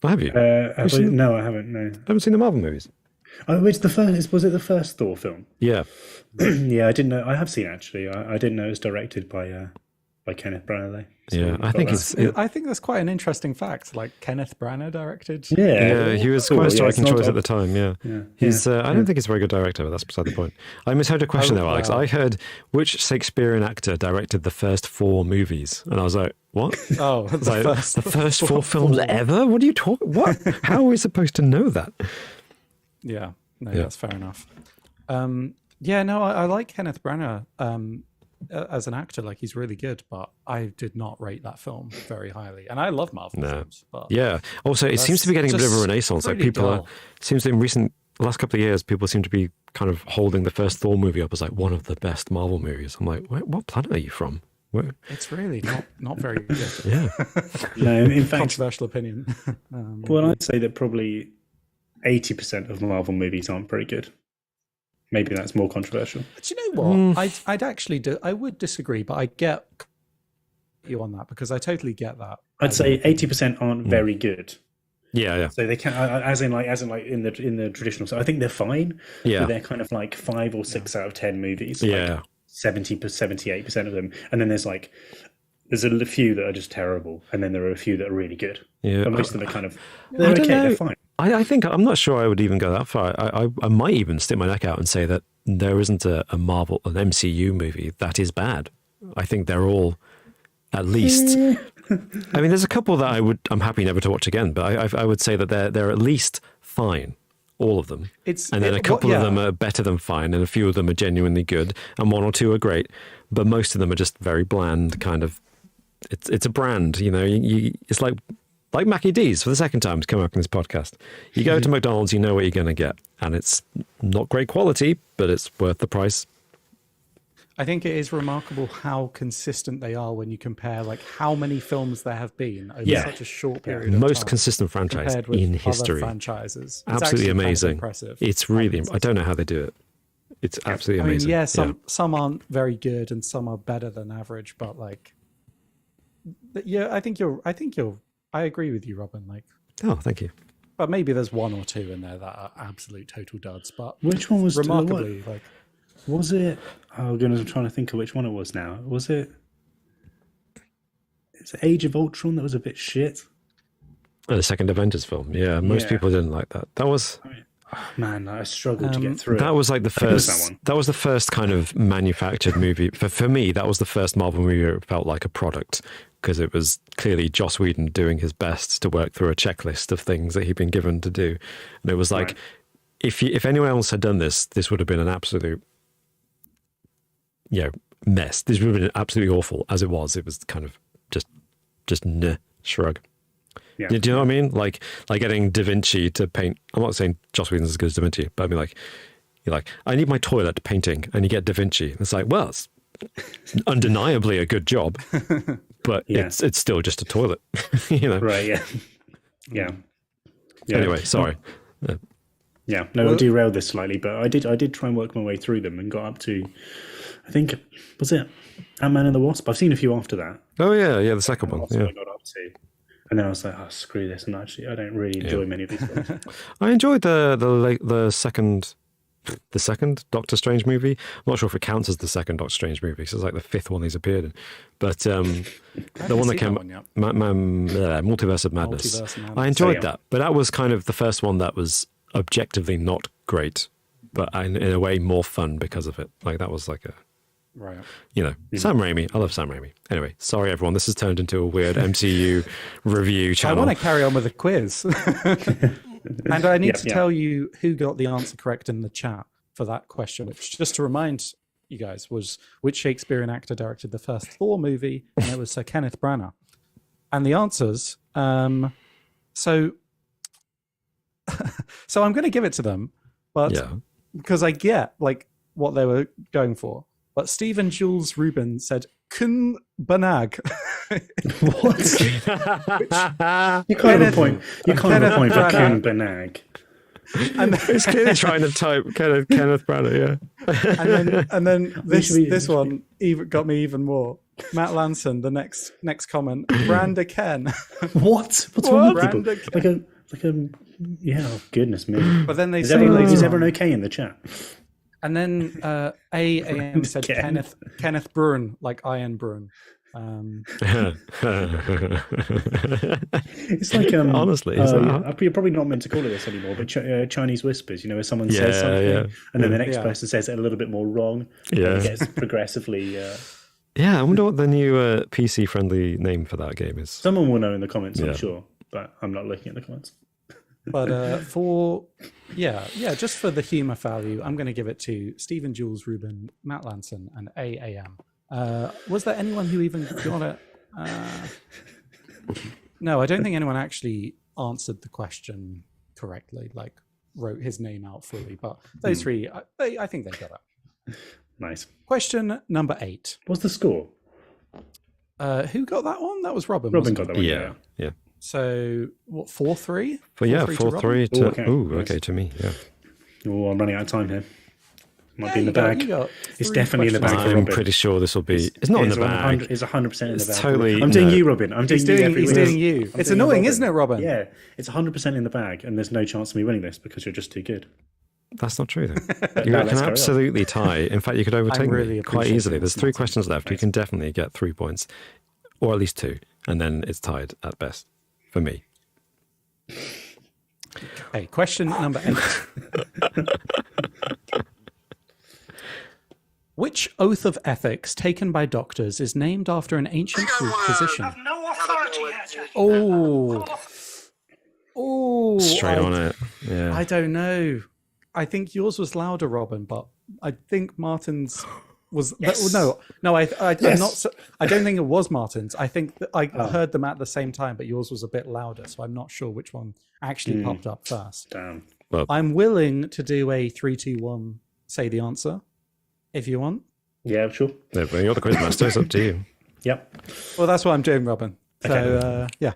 Or have you? No, I haven't. No. Haven't seen the Marvel movies? Oh, it's the first. Was it the first Thor film? Yeah. Yeah, I didn't know. I have seen it, actually. I didn't know it was directed by Kenneth Branagh. Though. So Yeah, I think I think that's quite an interesting fact. Like Kenneth Branagh directed. Yeah, he was quite a striking choice at the time. time. Yeah, he's. I don't think he's a very good director, but that's beside the point. I misheard a question there, Alex. I heard which Shakespearean actor directed the first 4 movies, and I was like, "What? Oh, the first 4 films ever? What are you talking? What? How are we supposed to know that?" Yeah, no, that's fair enough. Yeah, no, I like Kenneth Branagh as an actor. Like, he's really good, but I did not rate that film very highly. And I love Marvel films. But yeah. Also, it seems to be getting a bit of a renaissance. Like, people seems in last couple of years, people seem to be kind of holding the first Thor movie up as like one of the best Marvel movies. I'm like, what planet are you from? Where? It's really not very good. Yeah. No, in fact, controversial opinion. Well, I'd say that probably 80% of Marvel movies aren't very good. Maybe that's more controversial. Do you know what? I'd actually I would disagree, but I get you on that because I totally get that. I'd say 80% aren't very good. Yeah. So they can, as in like in the traditional. So I think they're fine. Yeah. But they're kind of like 5 or 6 out of 10 movies. Yeah. Like 78% of them, and then there's a few that are just terrible, and then there are a few that are really good. Yeah. But most of them are kind of they're okay. They're fine. I think I'm not sure I would even go that far. I might even stick my neck out and say that there isn't an MCU movie that is bad. I think they're all at least. I mean, there's a couple that I'm happy never to watch again, but I would say that they're at least fine, all of them. And then a couple of them are better than fine, and a few of them are genuinely good, and 1 or 2 are great, but most of them are just very bland. Kind of, it's a brand, you know. It's like Mackie D's for the second time to come up in this podcast. You go to McDonald's, you know what you're going to get, and it's not great quality, but it's worth the price. I think it is remarkable how consistent they are when you compare like how many films there have been over such a short period of time. Most consistent franchise in history. Franchises. Absolutely amazing. Kind of it's really, I don't know how they do it. It's absolutely amazing. I mean, some aren't very good and some are better than average, but like, I agree with you, Robin. Like, oh, thank you. But maybe there's 1 or 2 in there that are absolute total duds. But which one was remarkably like? Was it? Oh goodness, I'm trying to think of which one it was now. Was it? It's Age of Ultron that was a bit shit. The second Avengers film. Yeah, most people didn't like that. That was. Man, I struggled to get through it. That was like the first. That was the first kind of manufactured movie for me. That was the first Marvel movie where it felt like a product, because it was clearly Joss Whedon doing his best to work through a checklist of things that he'd been given to do, and it was like, if anyone else had done this would have been an absolute, mess. This would have been absolutely awful. As it was kind of just shrug. Yeah. Do you know what I mean? Like getting Da Vinci to paint. I'm not saying Joss Whedon's as good as Da Vinci, but I mean, you're like, I need my toilet painting, and you get Da Vinci. It's like, well, it's undeniably a good job, but it's still just a toilet, you know? Right? Yeah. Anyway, sorry. Yeah. No, we'll derail this slightly, but I did try and work my way through them and got up to, I think, was it Ant-Man and the Wasp? I've seen a few after that. Oh yeah, the second one. Yeah. I got up to. And then I was like, oh, screw this. And actually, I don't really enjoy many of these films. I enjoyed the second Doctor Strange movie. I'm not sure if it counts as the second Doctor Strange movie, because it's like the 5th one he's appeared in. But the one that came, Multiverse of Madness. I enjoyed that. But that was kind of the first one that was objectively not great, but in a way more fun because of it. Like, that was like a... Right. You know, Sam Raimi. I love Sam Raimi. Anyway, sorry everyone. This has turned into a weird MCU review channel. I want to carry on with the quiz. And I need to tell you who got the answer correct in the chat for that question, which, just to remind you guys, was which Shakespearean actor directed the first Thor movie, and it was Sir Kenneth Branagh. And the answers, so I'm going to give it to them, but because I get like what they were going for. But Stephen Jules Rubin said Kun Banag. What? You can't have a point. You can't have a point for Kun Banag. And it's clearly trying to type Kenneth Branagh, and then this one even got me even more. Matt Lanson, the next comment, Branda Ken. What? What's wrong with people? Like oh, goodness me. But then they Is say everyone, later is on- everyone okay in the chat? And then AAM said Again. Kenneth Brun, like Iron Brun. It's like honestly, is that you're probably not meant to call it this anymore, but Chinese whispers. Where someone says Yeah, something, yeah. and then the next Yeah. person says it a little bit more wrong. Yeah. And it gets progressively. Yeah, I wonder what the new PC-friendly name for that game is. Someone will know in the comments, Yeah. I'm sure, but I'm not looking at the comments. But just for the humour value, I'm going to give it to Stephen, Jules, Ruben, Matt Lanson, and AAM. Was there anyone who even got it? No, I don't think anyone actually answered the question correctly, like wrote his name out fully. But those three, I think they got it. Nice. Question number 8. What's the score? Who got that one? That was Robin. Robin wasn't got it? that one. Yeah, yeah. So what? 4-3. But yeah, 4-3 to 4-3 to. Okay, Ooh, nice. okay, to me. Yeah. Oh, I'm running out of time here. Might Yeah, be in the you got- bag. you got It's 3 definitely in the questions. bag for I'm Robin. pretty sure this will be. It's not in the bag. It's 100% in the It's bag. totally- I'm doing no. you, Robin. I'm doing He's you doing, every he's week. doing you. I'm It's doing annoying, Robin. isn't it, Robin? Yeah, it's 100% in the bag, and there's no chance of me winning this because you're just too good. That's not true, though. You No, can let's carry on. absolutely tie. In fact, you could overtake really me quite appreciate easily. it. There's 3 questions left. You can definitely get 3 points, or at least 2, and then it's tied at best for me. Okay, question number 8. Which oath of ethics taken by doctors is named after an ancient Greek physician? I've no authority here, Jackie. Oh, Straight on it. Yeah. I don't know. I think yours was louder, Robin, but I think Martin's was no. I'm not. I don't think it was Martin's. I think that I heard them at the same time, but yours was a bit louder, so I'm not sure which one actually popped up first. Damn. I'm willing to do a 3, 2, 1. Say the answer, if you want. Yeah, sure. No, but you're the quiz master. It's up to you. Yep. Well, that's what I'm doing, Robin. So Okay. yeah.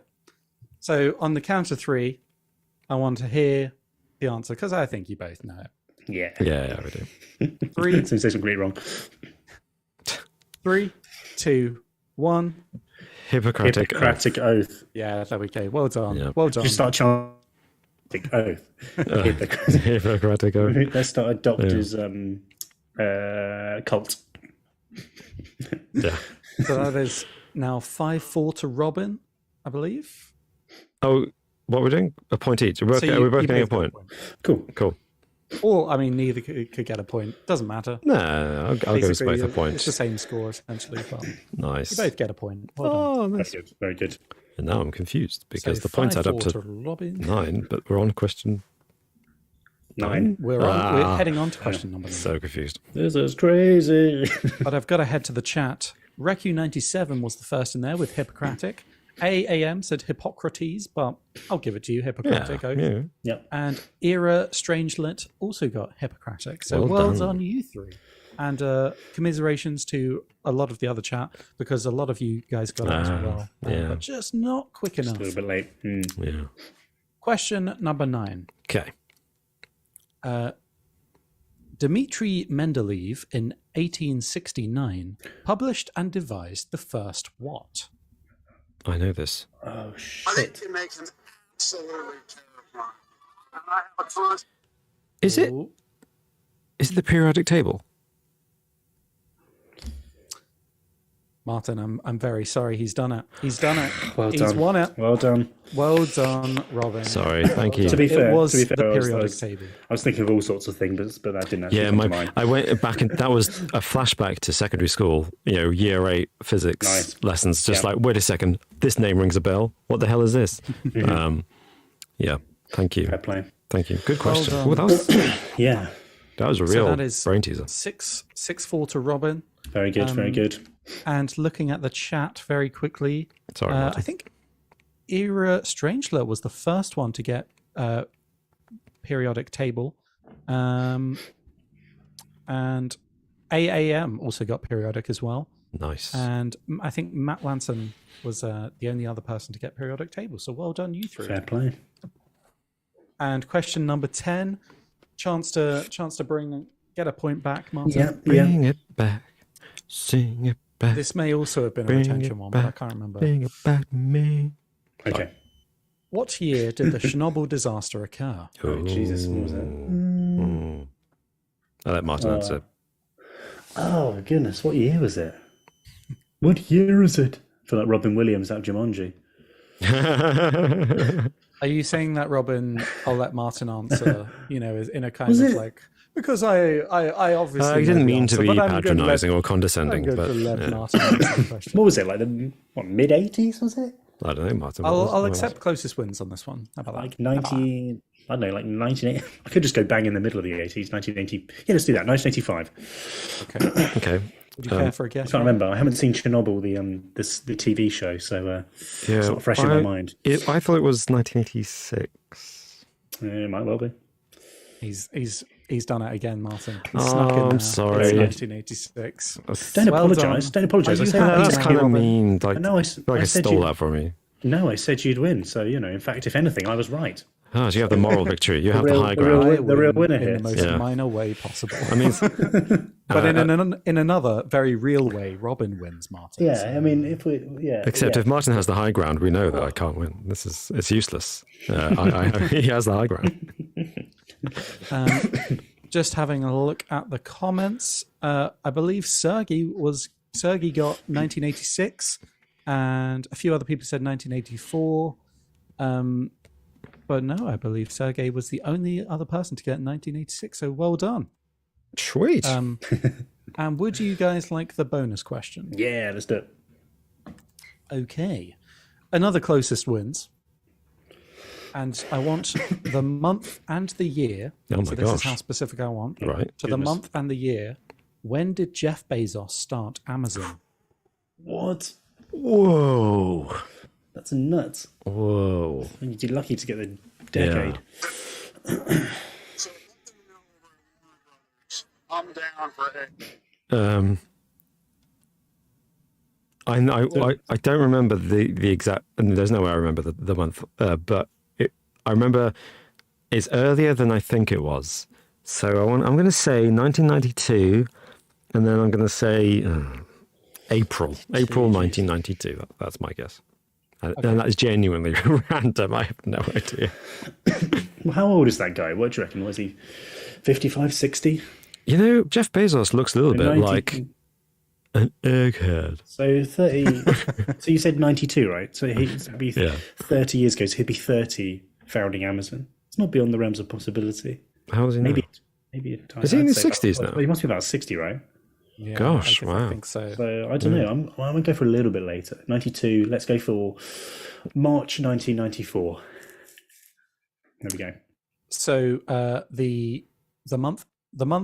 So on the count of 3, I want to hear the answer because I think you both know it. Yeah. Yeah, we do. 3, Since there's some great wrong. 3, 2, 1. Hippocratic Oath. Yeah, there we go. Well done. Yeah. Well done. Just start chanting oath. Hippocratic oath. Let's start a doctor's cult. Yeah. So that is now 5-4 to Robin, I believe. Oh, what we're doing? A point each. We're both, So we're both you getting a both point. get Cool. Cool. Or, I mean, neither could get a point. Doesn't matter. No, I'll give us Basically, both a It's point. the same score, essentially. But you Nice. both get a point. Well done. Oh, Very nice. good. Very good. And now I'm confused because So the points add up 5-4 to Robin. 9, but we're on question 9. We're heading on to question number 9. So confused. This is crazy. But I've got to head to the chat. Recu97 was the first in there with Hippocratic. AAM said Hippocrates, but I'll give it to you, Hippocratic oath. Yeah. Yep. And Era Strangelet also got Hippocratic. So Well well done. done, you 3. And commiserations to a lot of the other chat because a lot of you guys got it as well. yeah. But just not quick enough. A little bit late. Yeah. Question number 9. Okay. Dmitry Mendeleev in 1869 published and devised the first what? I know this. Oh, I think shit. it makes him absolutely terrifying. And I have a constant Is it? Oh, Is it the periodic table? Martin, I'm very sorry. He's done it. He's done it. Well He's done. won it. Well done. Well done, Robin. Sorry, thank you. To be fair, it was to be fair, the I was- periodic table. I was thinking of all sorts of things, but that didn't actually Yeah, come to mind. I went back and that was a flashback to secondary school, year 8 physics Nice. lessons. Just Yeah. like, wait a second, this name rings a bell. What the hell is this? Yeah, thank you. Fair play. Thank you. Good question. done. Oh, Yeah. that was a So real that is brain teaser. 6-4 to Robin. Very good. Very good. And looking at the chat very quickly, Sorry, Martin. I think Era Strangelet was the first one to get periodic table. And AAM also got periodic as well. Nice. And I think Matt Lanson was the only other person to get periodic table. So well done, you 3. Fair play. And question number 10, chance to get a point back, Martin. Yeah. Bring it back. Sing it back. This may also have been a Bring retention it one, but I back. can't remember. Bring it back to me. Okay. What year did the Chernobyl disaster occur? Oh, Jesus, what was that? I'll let Martin answer. Oh, goodness, what year was it? What year is it? I feel like Robin Williams out of Jumanji. Are you saying that, Robin? I'll let Martin answer. Is in a kind Was of it? like because I obviously He didn't know the mean to answer, be but I'm gonna patronising or I'm condescending, going but to let yeah. Martin answer the question. What was it, like the mid-80s, was it? I don't know, Martin. what I'll was- accept closest wins on this one. How about Like that? 19... I don't know, like 1980... I could just go bang in the middle of the 80s, 1980... Yeah, let's do that, 1985. Okay. Okay. Would you care for a I guess? can't remember. I haven't seen Chernobyl, the TV show, so Yeah, it's not fresh in my mind. I thought it was 1986. It might well be. He's done it again, Martin. He's Oh, snuck in I'm there. sorry. It's 1986. Don't Well apologise. done. Don't apologise. Are I you said, happy That's now, kind of Robin? mean. Like, No, I I said stole you- that from me. No, I said you'd win. So, in fact, if anything, I was right. Oh, so you have the moral victory. You have the real- high the real- ground. the real win winner in here. the most Yeah. minor way possible. I mean, but in another very real way, Robin wins, Martin. Yeah, So- I mean, if we... Yeah. except yeah. if Martin has the high ground, we know that I can't win. It's useless. He has the high ground. Just having a look at the comments, I believe Sergey got 1986, and a few other people said 1984. But no, I believe Sergey was the only other person to get 1986. So well done. Sweet. And would you guys like the bonus question? Yeah, let's do it. Okay. Another closest wins. And I want the month and the year. Oh my so this is gosh. how specific I want. Right. So the month and the year. When did Jeff Bezos start Amazon? What? Whoa. That's nuts. Whoa. You're lucky to get the decade. So, I'm down for it. I don't remember the exact. And there's no way I remember the month, but I remember it's earlier than I think it was. So I'm going to say 1992, and then I'm going to say April 1992. That's my guess, and that is genuinely random. I have no idea. Well, how old is that guy? What do you reckon? Was he 55, 60? You know, Jeff Bezos looks a little bit 90 like an egghead. So 30. So you said 92, right? So he'd be Yeah. 30 years ago. So he'd be 30 founding Amazon. It's not beyond the realms of possibility. How old is he now? Maybe. Is he in his I'd say 60s about- now? Well, he must be about 60, right? Yeah, Gosh, I wow. think so. So I don't know. I'm going to go for a little bit later. 92. Let's go for March 1994. There we go. So the month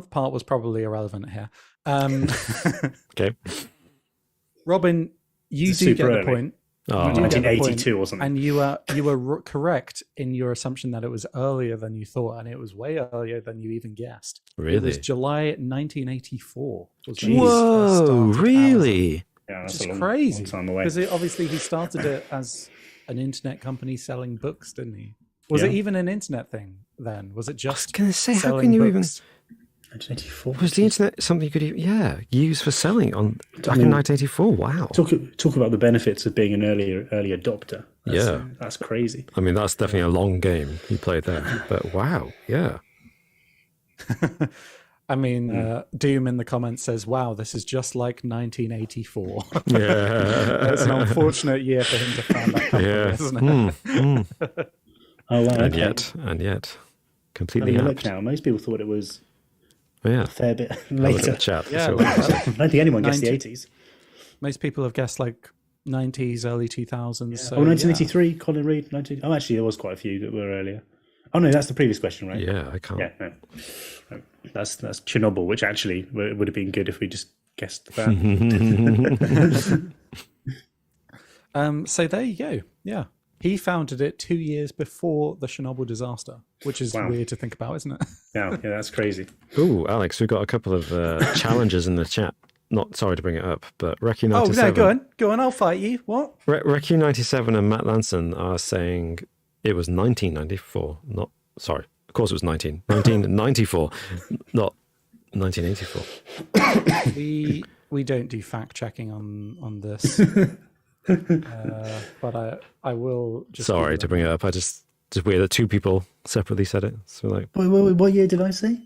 part was probably irrelevant here. Okay. Robin, you It's do super get the early. point. Oh, You do get the point, 1982 or something. and you were correct in your assumption that it was earlier than you thought, and it was way earlier than you even guessed. It was really? July 1984. Was when he Jeez. first Whoa, started Amazon. really? Yeah, Which that's is a long, crazy. long time away. Because obviously he started it as an internet company selling books, didn't he? Was Yeah. it even an internet thing then? Was it I was just going to say, how selling can you books? 1984. Was the internet something you could use for selling back in mean, 1984? Wow. Talk about the benefits of being an early adopter. Yeah. That's crazy. I mean, that's definitely a long game you played there. But wow, yeah. I mean, Doom in the comments says, "Wow, this is just like 1984." Yeah. It's an unfortunate year for him to found that company, Yeah. isn't it? Oh, wow. And okay. yet, I completely mean, look apt. now. Most people thought it was Yeah. a fair bit Have a look at later. the chat. Yeah, So- look, I don't think anyone guessed the 90. 80s. Most people have guessed like 90s, early 2000s. So, 1983, Colin Reid. Oh, actually, there was quite a few that were earlier. Oh no, that's the previous question, right? yeah, I can't. Yeah, no. That's Chernobyl, which actually would have been good if we just guessed that. So there you go. Yeah. He founded it 2 years before the Chernobyl disaster, which is Wow. weird to think about, isn't it? yeah, that's crazy. Ooh, Alex, we've got a couple of challenges in the chat. Not sorry to bring it up, but Oh, Recu97. no, go on, I'll fight you. What? Recu97 and Matt Lanson are saying it was 1994. Not sorry, of course it was 1994, not 1984. We don't do fact checking on this. But I will just. Sorry to bring it up. I just weird that two people separately said it. So like, what year did I say?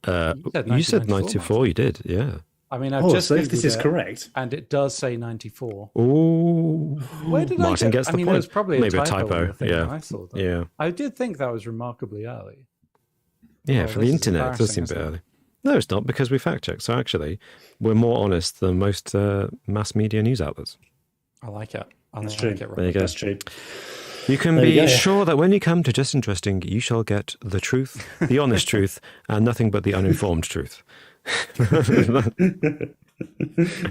You said 94. You did, yeah. I mean, I've just so if this is correct, and it does say 94. Oh, Where did Martin gets the I mean, point. there was probably Maybe a typo. On the thing yeah, I saw that. yeah. I did think that was remarkably early. Yeah, Oh, for the this is internet, it does seem a bit embarrassing, early. No, it's not, because we fact check. So actually, we're more honest than most mass media news outlets. I like it. That's true. There you go. That's true. You can be sure that when you come to Just Interesting, you shall get the truth, the honest truth, and nothing but the uninformed truth.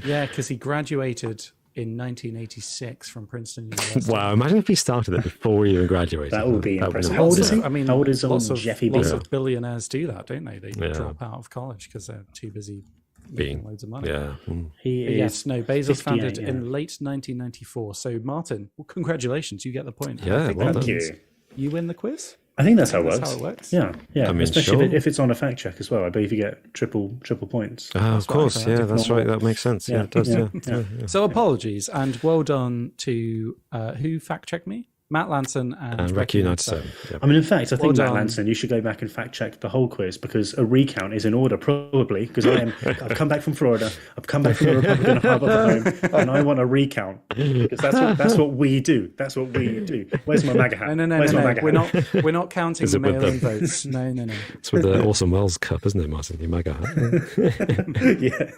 Yeah, because he graduated in 1986 from Princeton University. Wow, imagine if he started it before he even graduated. That would be impressive. been How old is he? I mean, how old is lots of Jeffy lots B? of billionaires do that, don't they? They drop out of college because they're too busy making loads of money. Yeah. Mm. He But is yes, no, Bezos founded 58, in late 1994. So, Martin, well, congratulations, you get the point. Yeah, I think well that done. means you win the quiz. I think that's how it works. That's how it works. Yeah. I mean, especially sure. if it's on a fact check as well. I believe you get triple points. Oh, of course, right, yeah, that's right. That makes sense. Yeah, it does. Yeah. So apologies and well done to who fact checked me? Matt Lanson and Rec United 7. Yeah. I mean, in fact, I think, Well Matt done. Lanson, you should go back and fact check the whole quiz because a recount is in order, probably, because I've come back from Florida, I've come back from the Republican hub at home, and I want a recount because that's what we do. That's what we do. Where's my MAGA hat? No. Where's my MAGA hat? We're not counting Is the it with mail-in the- votes. No. It's with the Orson Welles Cup, isn't it, Martin? You MAGA hat. Yeah.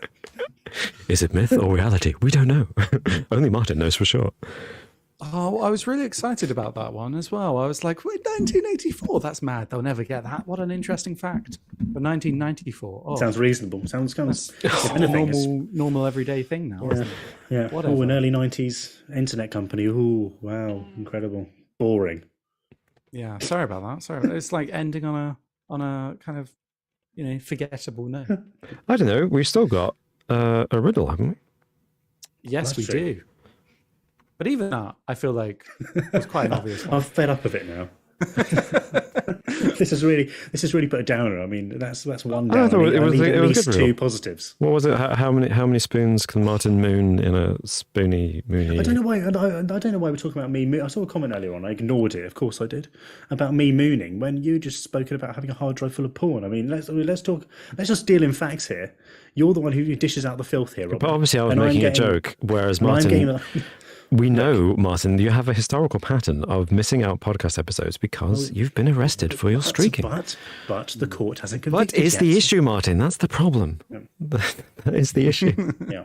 Is it myth or reality? We don't know. Only Martin knows for sure. Oh, I was really excited about that one as well. I was like, wait, 1984? That's mad. They'll never get that. What an interesting fact. But 1994. Oh, Sounds reasonable. Sounds it's a normal everyday thing now, isn't it? Yeah. Whatever. Oh, an early 90s internet company. Oh, wow. Incredible. Boring. Yeah, sorry about that. Sorry. It's like ending on a kind of, forgettable note. I don't know. We've still got a riddle, haven't we? Yes, That's we true. do. But even that, I feel like it's quite an obvious one. I'm fed up of it now. This has really put a downer. I mean, that's one down. I thought it was I need it at was least good two riddle. positives. What was it? How many spoons can Martin moon in a spoony moony? I don't know why. I don't know why we're talking about me. I saw a comment earlier on. I ignored it. Of course, I did about me mooning when you just spoken about having a hard drive full of porn. I mean, let's talk. Let's just deal in facts here. You're the one who dishes out the filth here, Robin. But obviously, I was And I'm making a getting- joke, whereas and I'm Martin. getting We know, Martin, you have a historical pattern of missing out podcast episodes because you've been arrested for your streaking. But the court hasn't What convicted is yet. the issue, Martin? That's the problem. That is the issue. Yeah.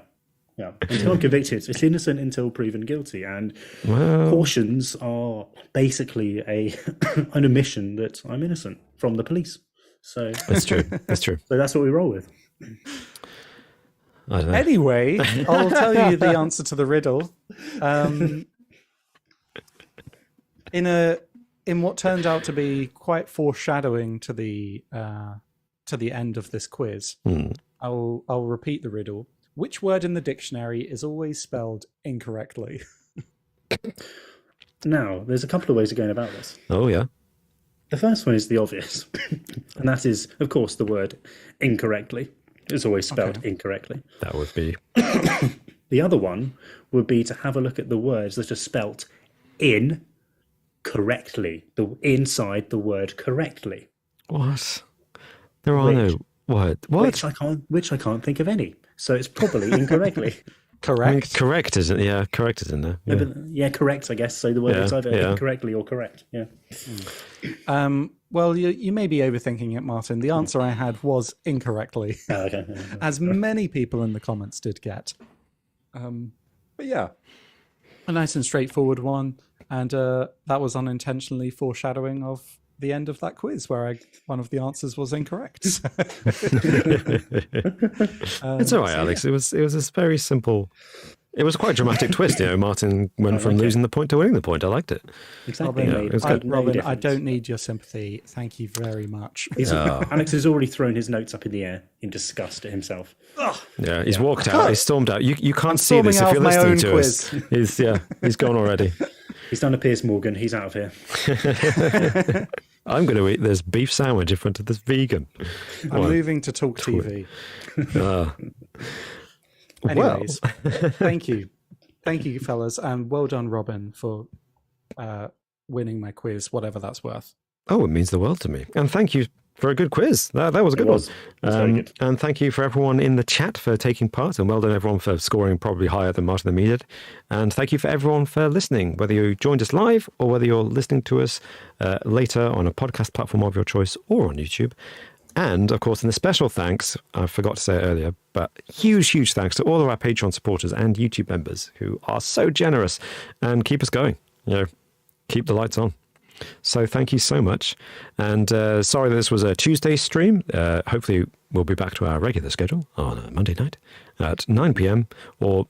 Until I'm convicted, it's innocent until proven guilty. And Well, cautions are basically an admission that I'm innocent from the police. So that's true. That's true. So that's what we roll with. I don't know. Anyway, I'll tell you the answer to the riddle. In what turned out to be quite foreshadowing to the end of this quiz, I'll repeat the riddle. Which word in the dictionary is always spelled incorrectly? Now, there's a couple of ways of going about this. Oh, yeah. The first one is the obvious, and that is, of course, the word incorrectly. It's always spelled incorrectly. That would be. The other one would be to have a look at the words that are spelt in correctly, inside the word correctly. What? There are no word. What? Which I can't think of any. So it's probably incorrectly. Correct. I mean, correct isn't. Yeah, correct is in there. Yeah. Yeah, correct, I guess. So the word is either incorrectly or correct. Yeah. Well, you may be overthinking it, Martin. The answer I had was incorrectly, Oh, okay. as many people in the comments did get. But yeah, a nice and straightforward one. And that was unintentionally foreshadowing of the end of that quiz where one of the answers was incorrect. It's all right, Alex. It was a very simple. It was quite a dramatic twist. Martin went from losing the point to winning the point. I liked it. Exactly. Robin, it was good. Robin, I don't need your sympathy. Thank you very much. Alex has already thrown his notes up in the air in disgust at himself. Yeah, he's walked out. He's stormed out. You can't see this storming if you're out my listening own to us. He's gone already. He's done a Piers Morgan. He's out of here. I'm going to eat this beef sandwich in front of this vegan. I'm moving to Talk TV. Well, Anyways, thank you. Thank you, fellas, and well done, Robin, for winning my quiz, whatever that's worth. Oh, it means the world to me. And thank you for a good quiz. That was a good one. It was very good. And thank you for everyone in the chat for taking part, and well done everyone for scoring probably higher than Martin and me did. And thank you for everyone for listening, whether you joined us live or whether you're listening to us later on a podcast platform of your choice or on YouTube. And, of course, in a special thanks, I forgot to say it earlier, but huge thanks to all of our Patreon supporters and YouTube members who are so generous and keep us going, keep the lights on. So thank you so much. And sorry that this was a Tuesday stream. Hopefully we'll be back to our regular schedule on a Monday night at 9 p.m. or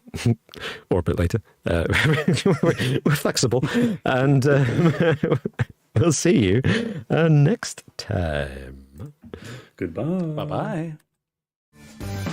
a bit later. We're flexible. And we'll see you next time. Goodbye. Bye-bye.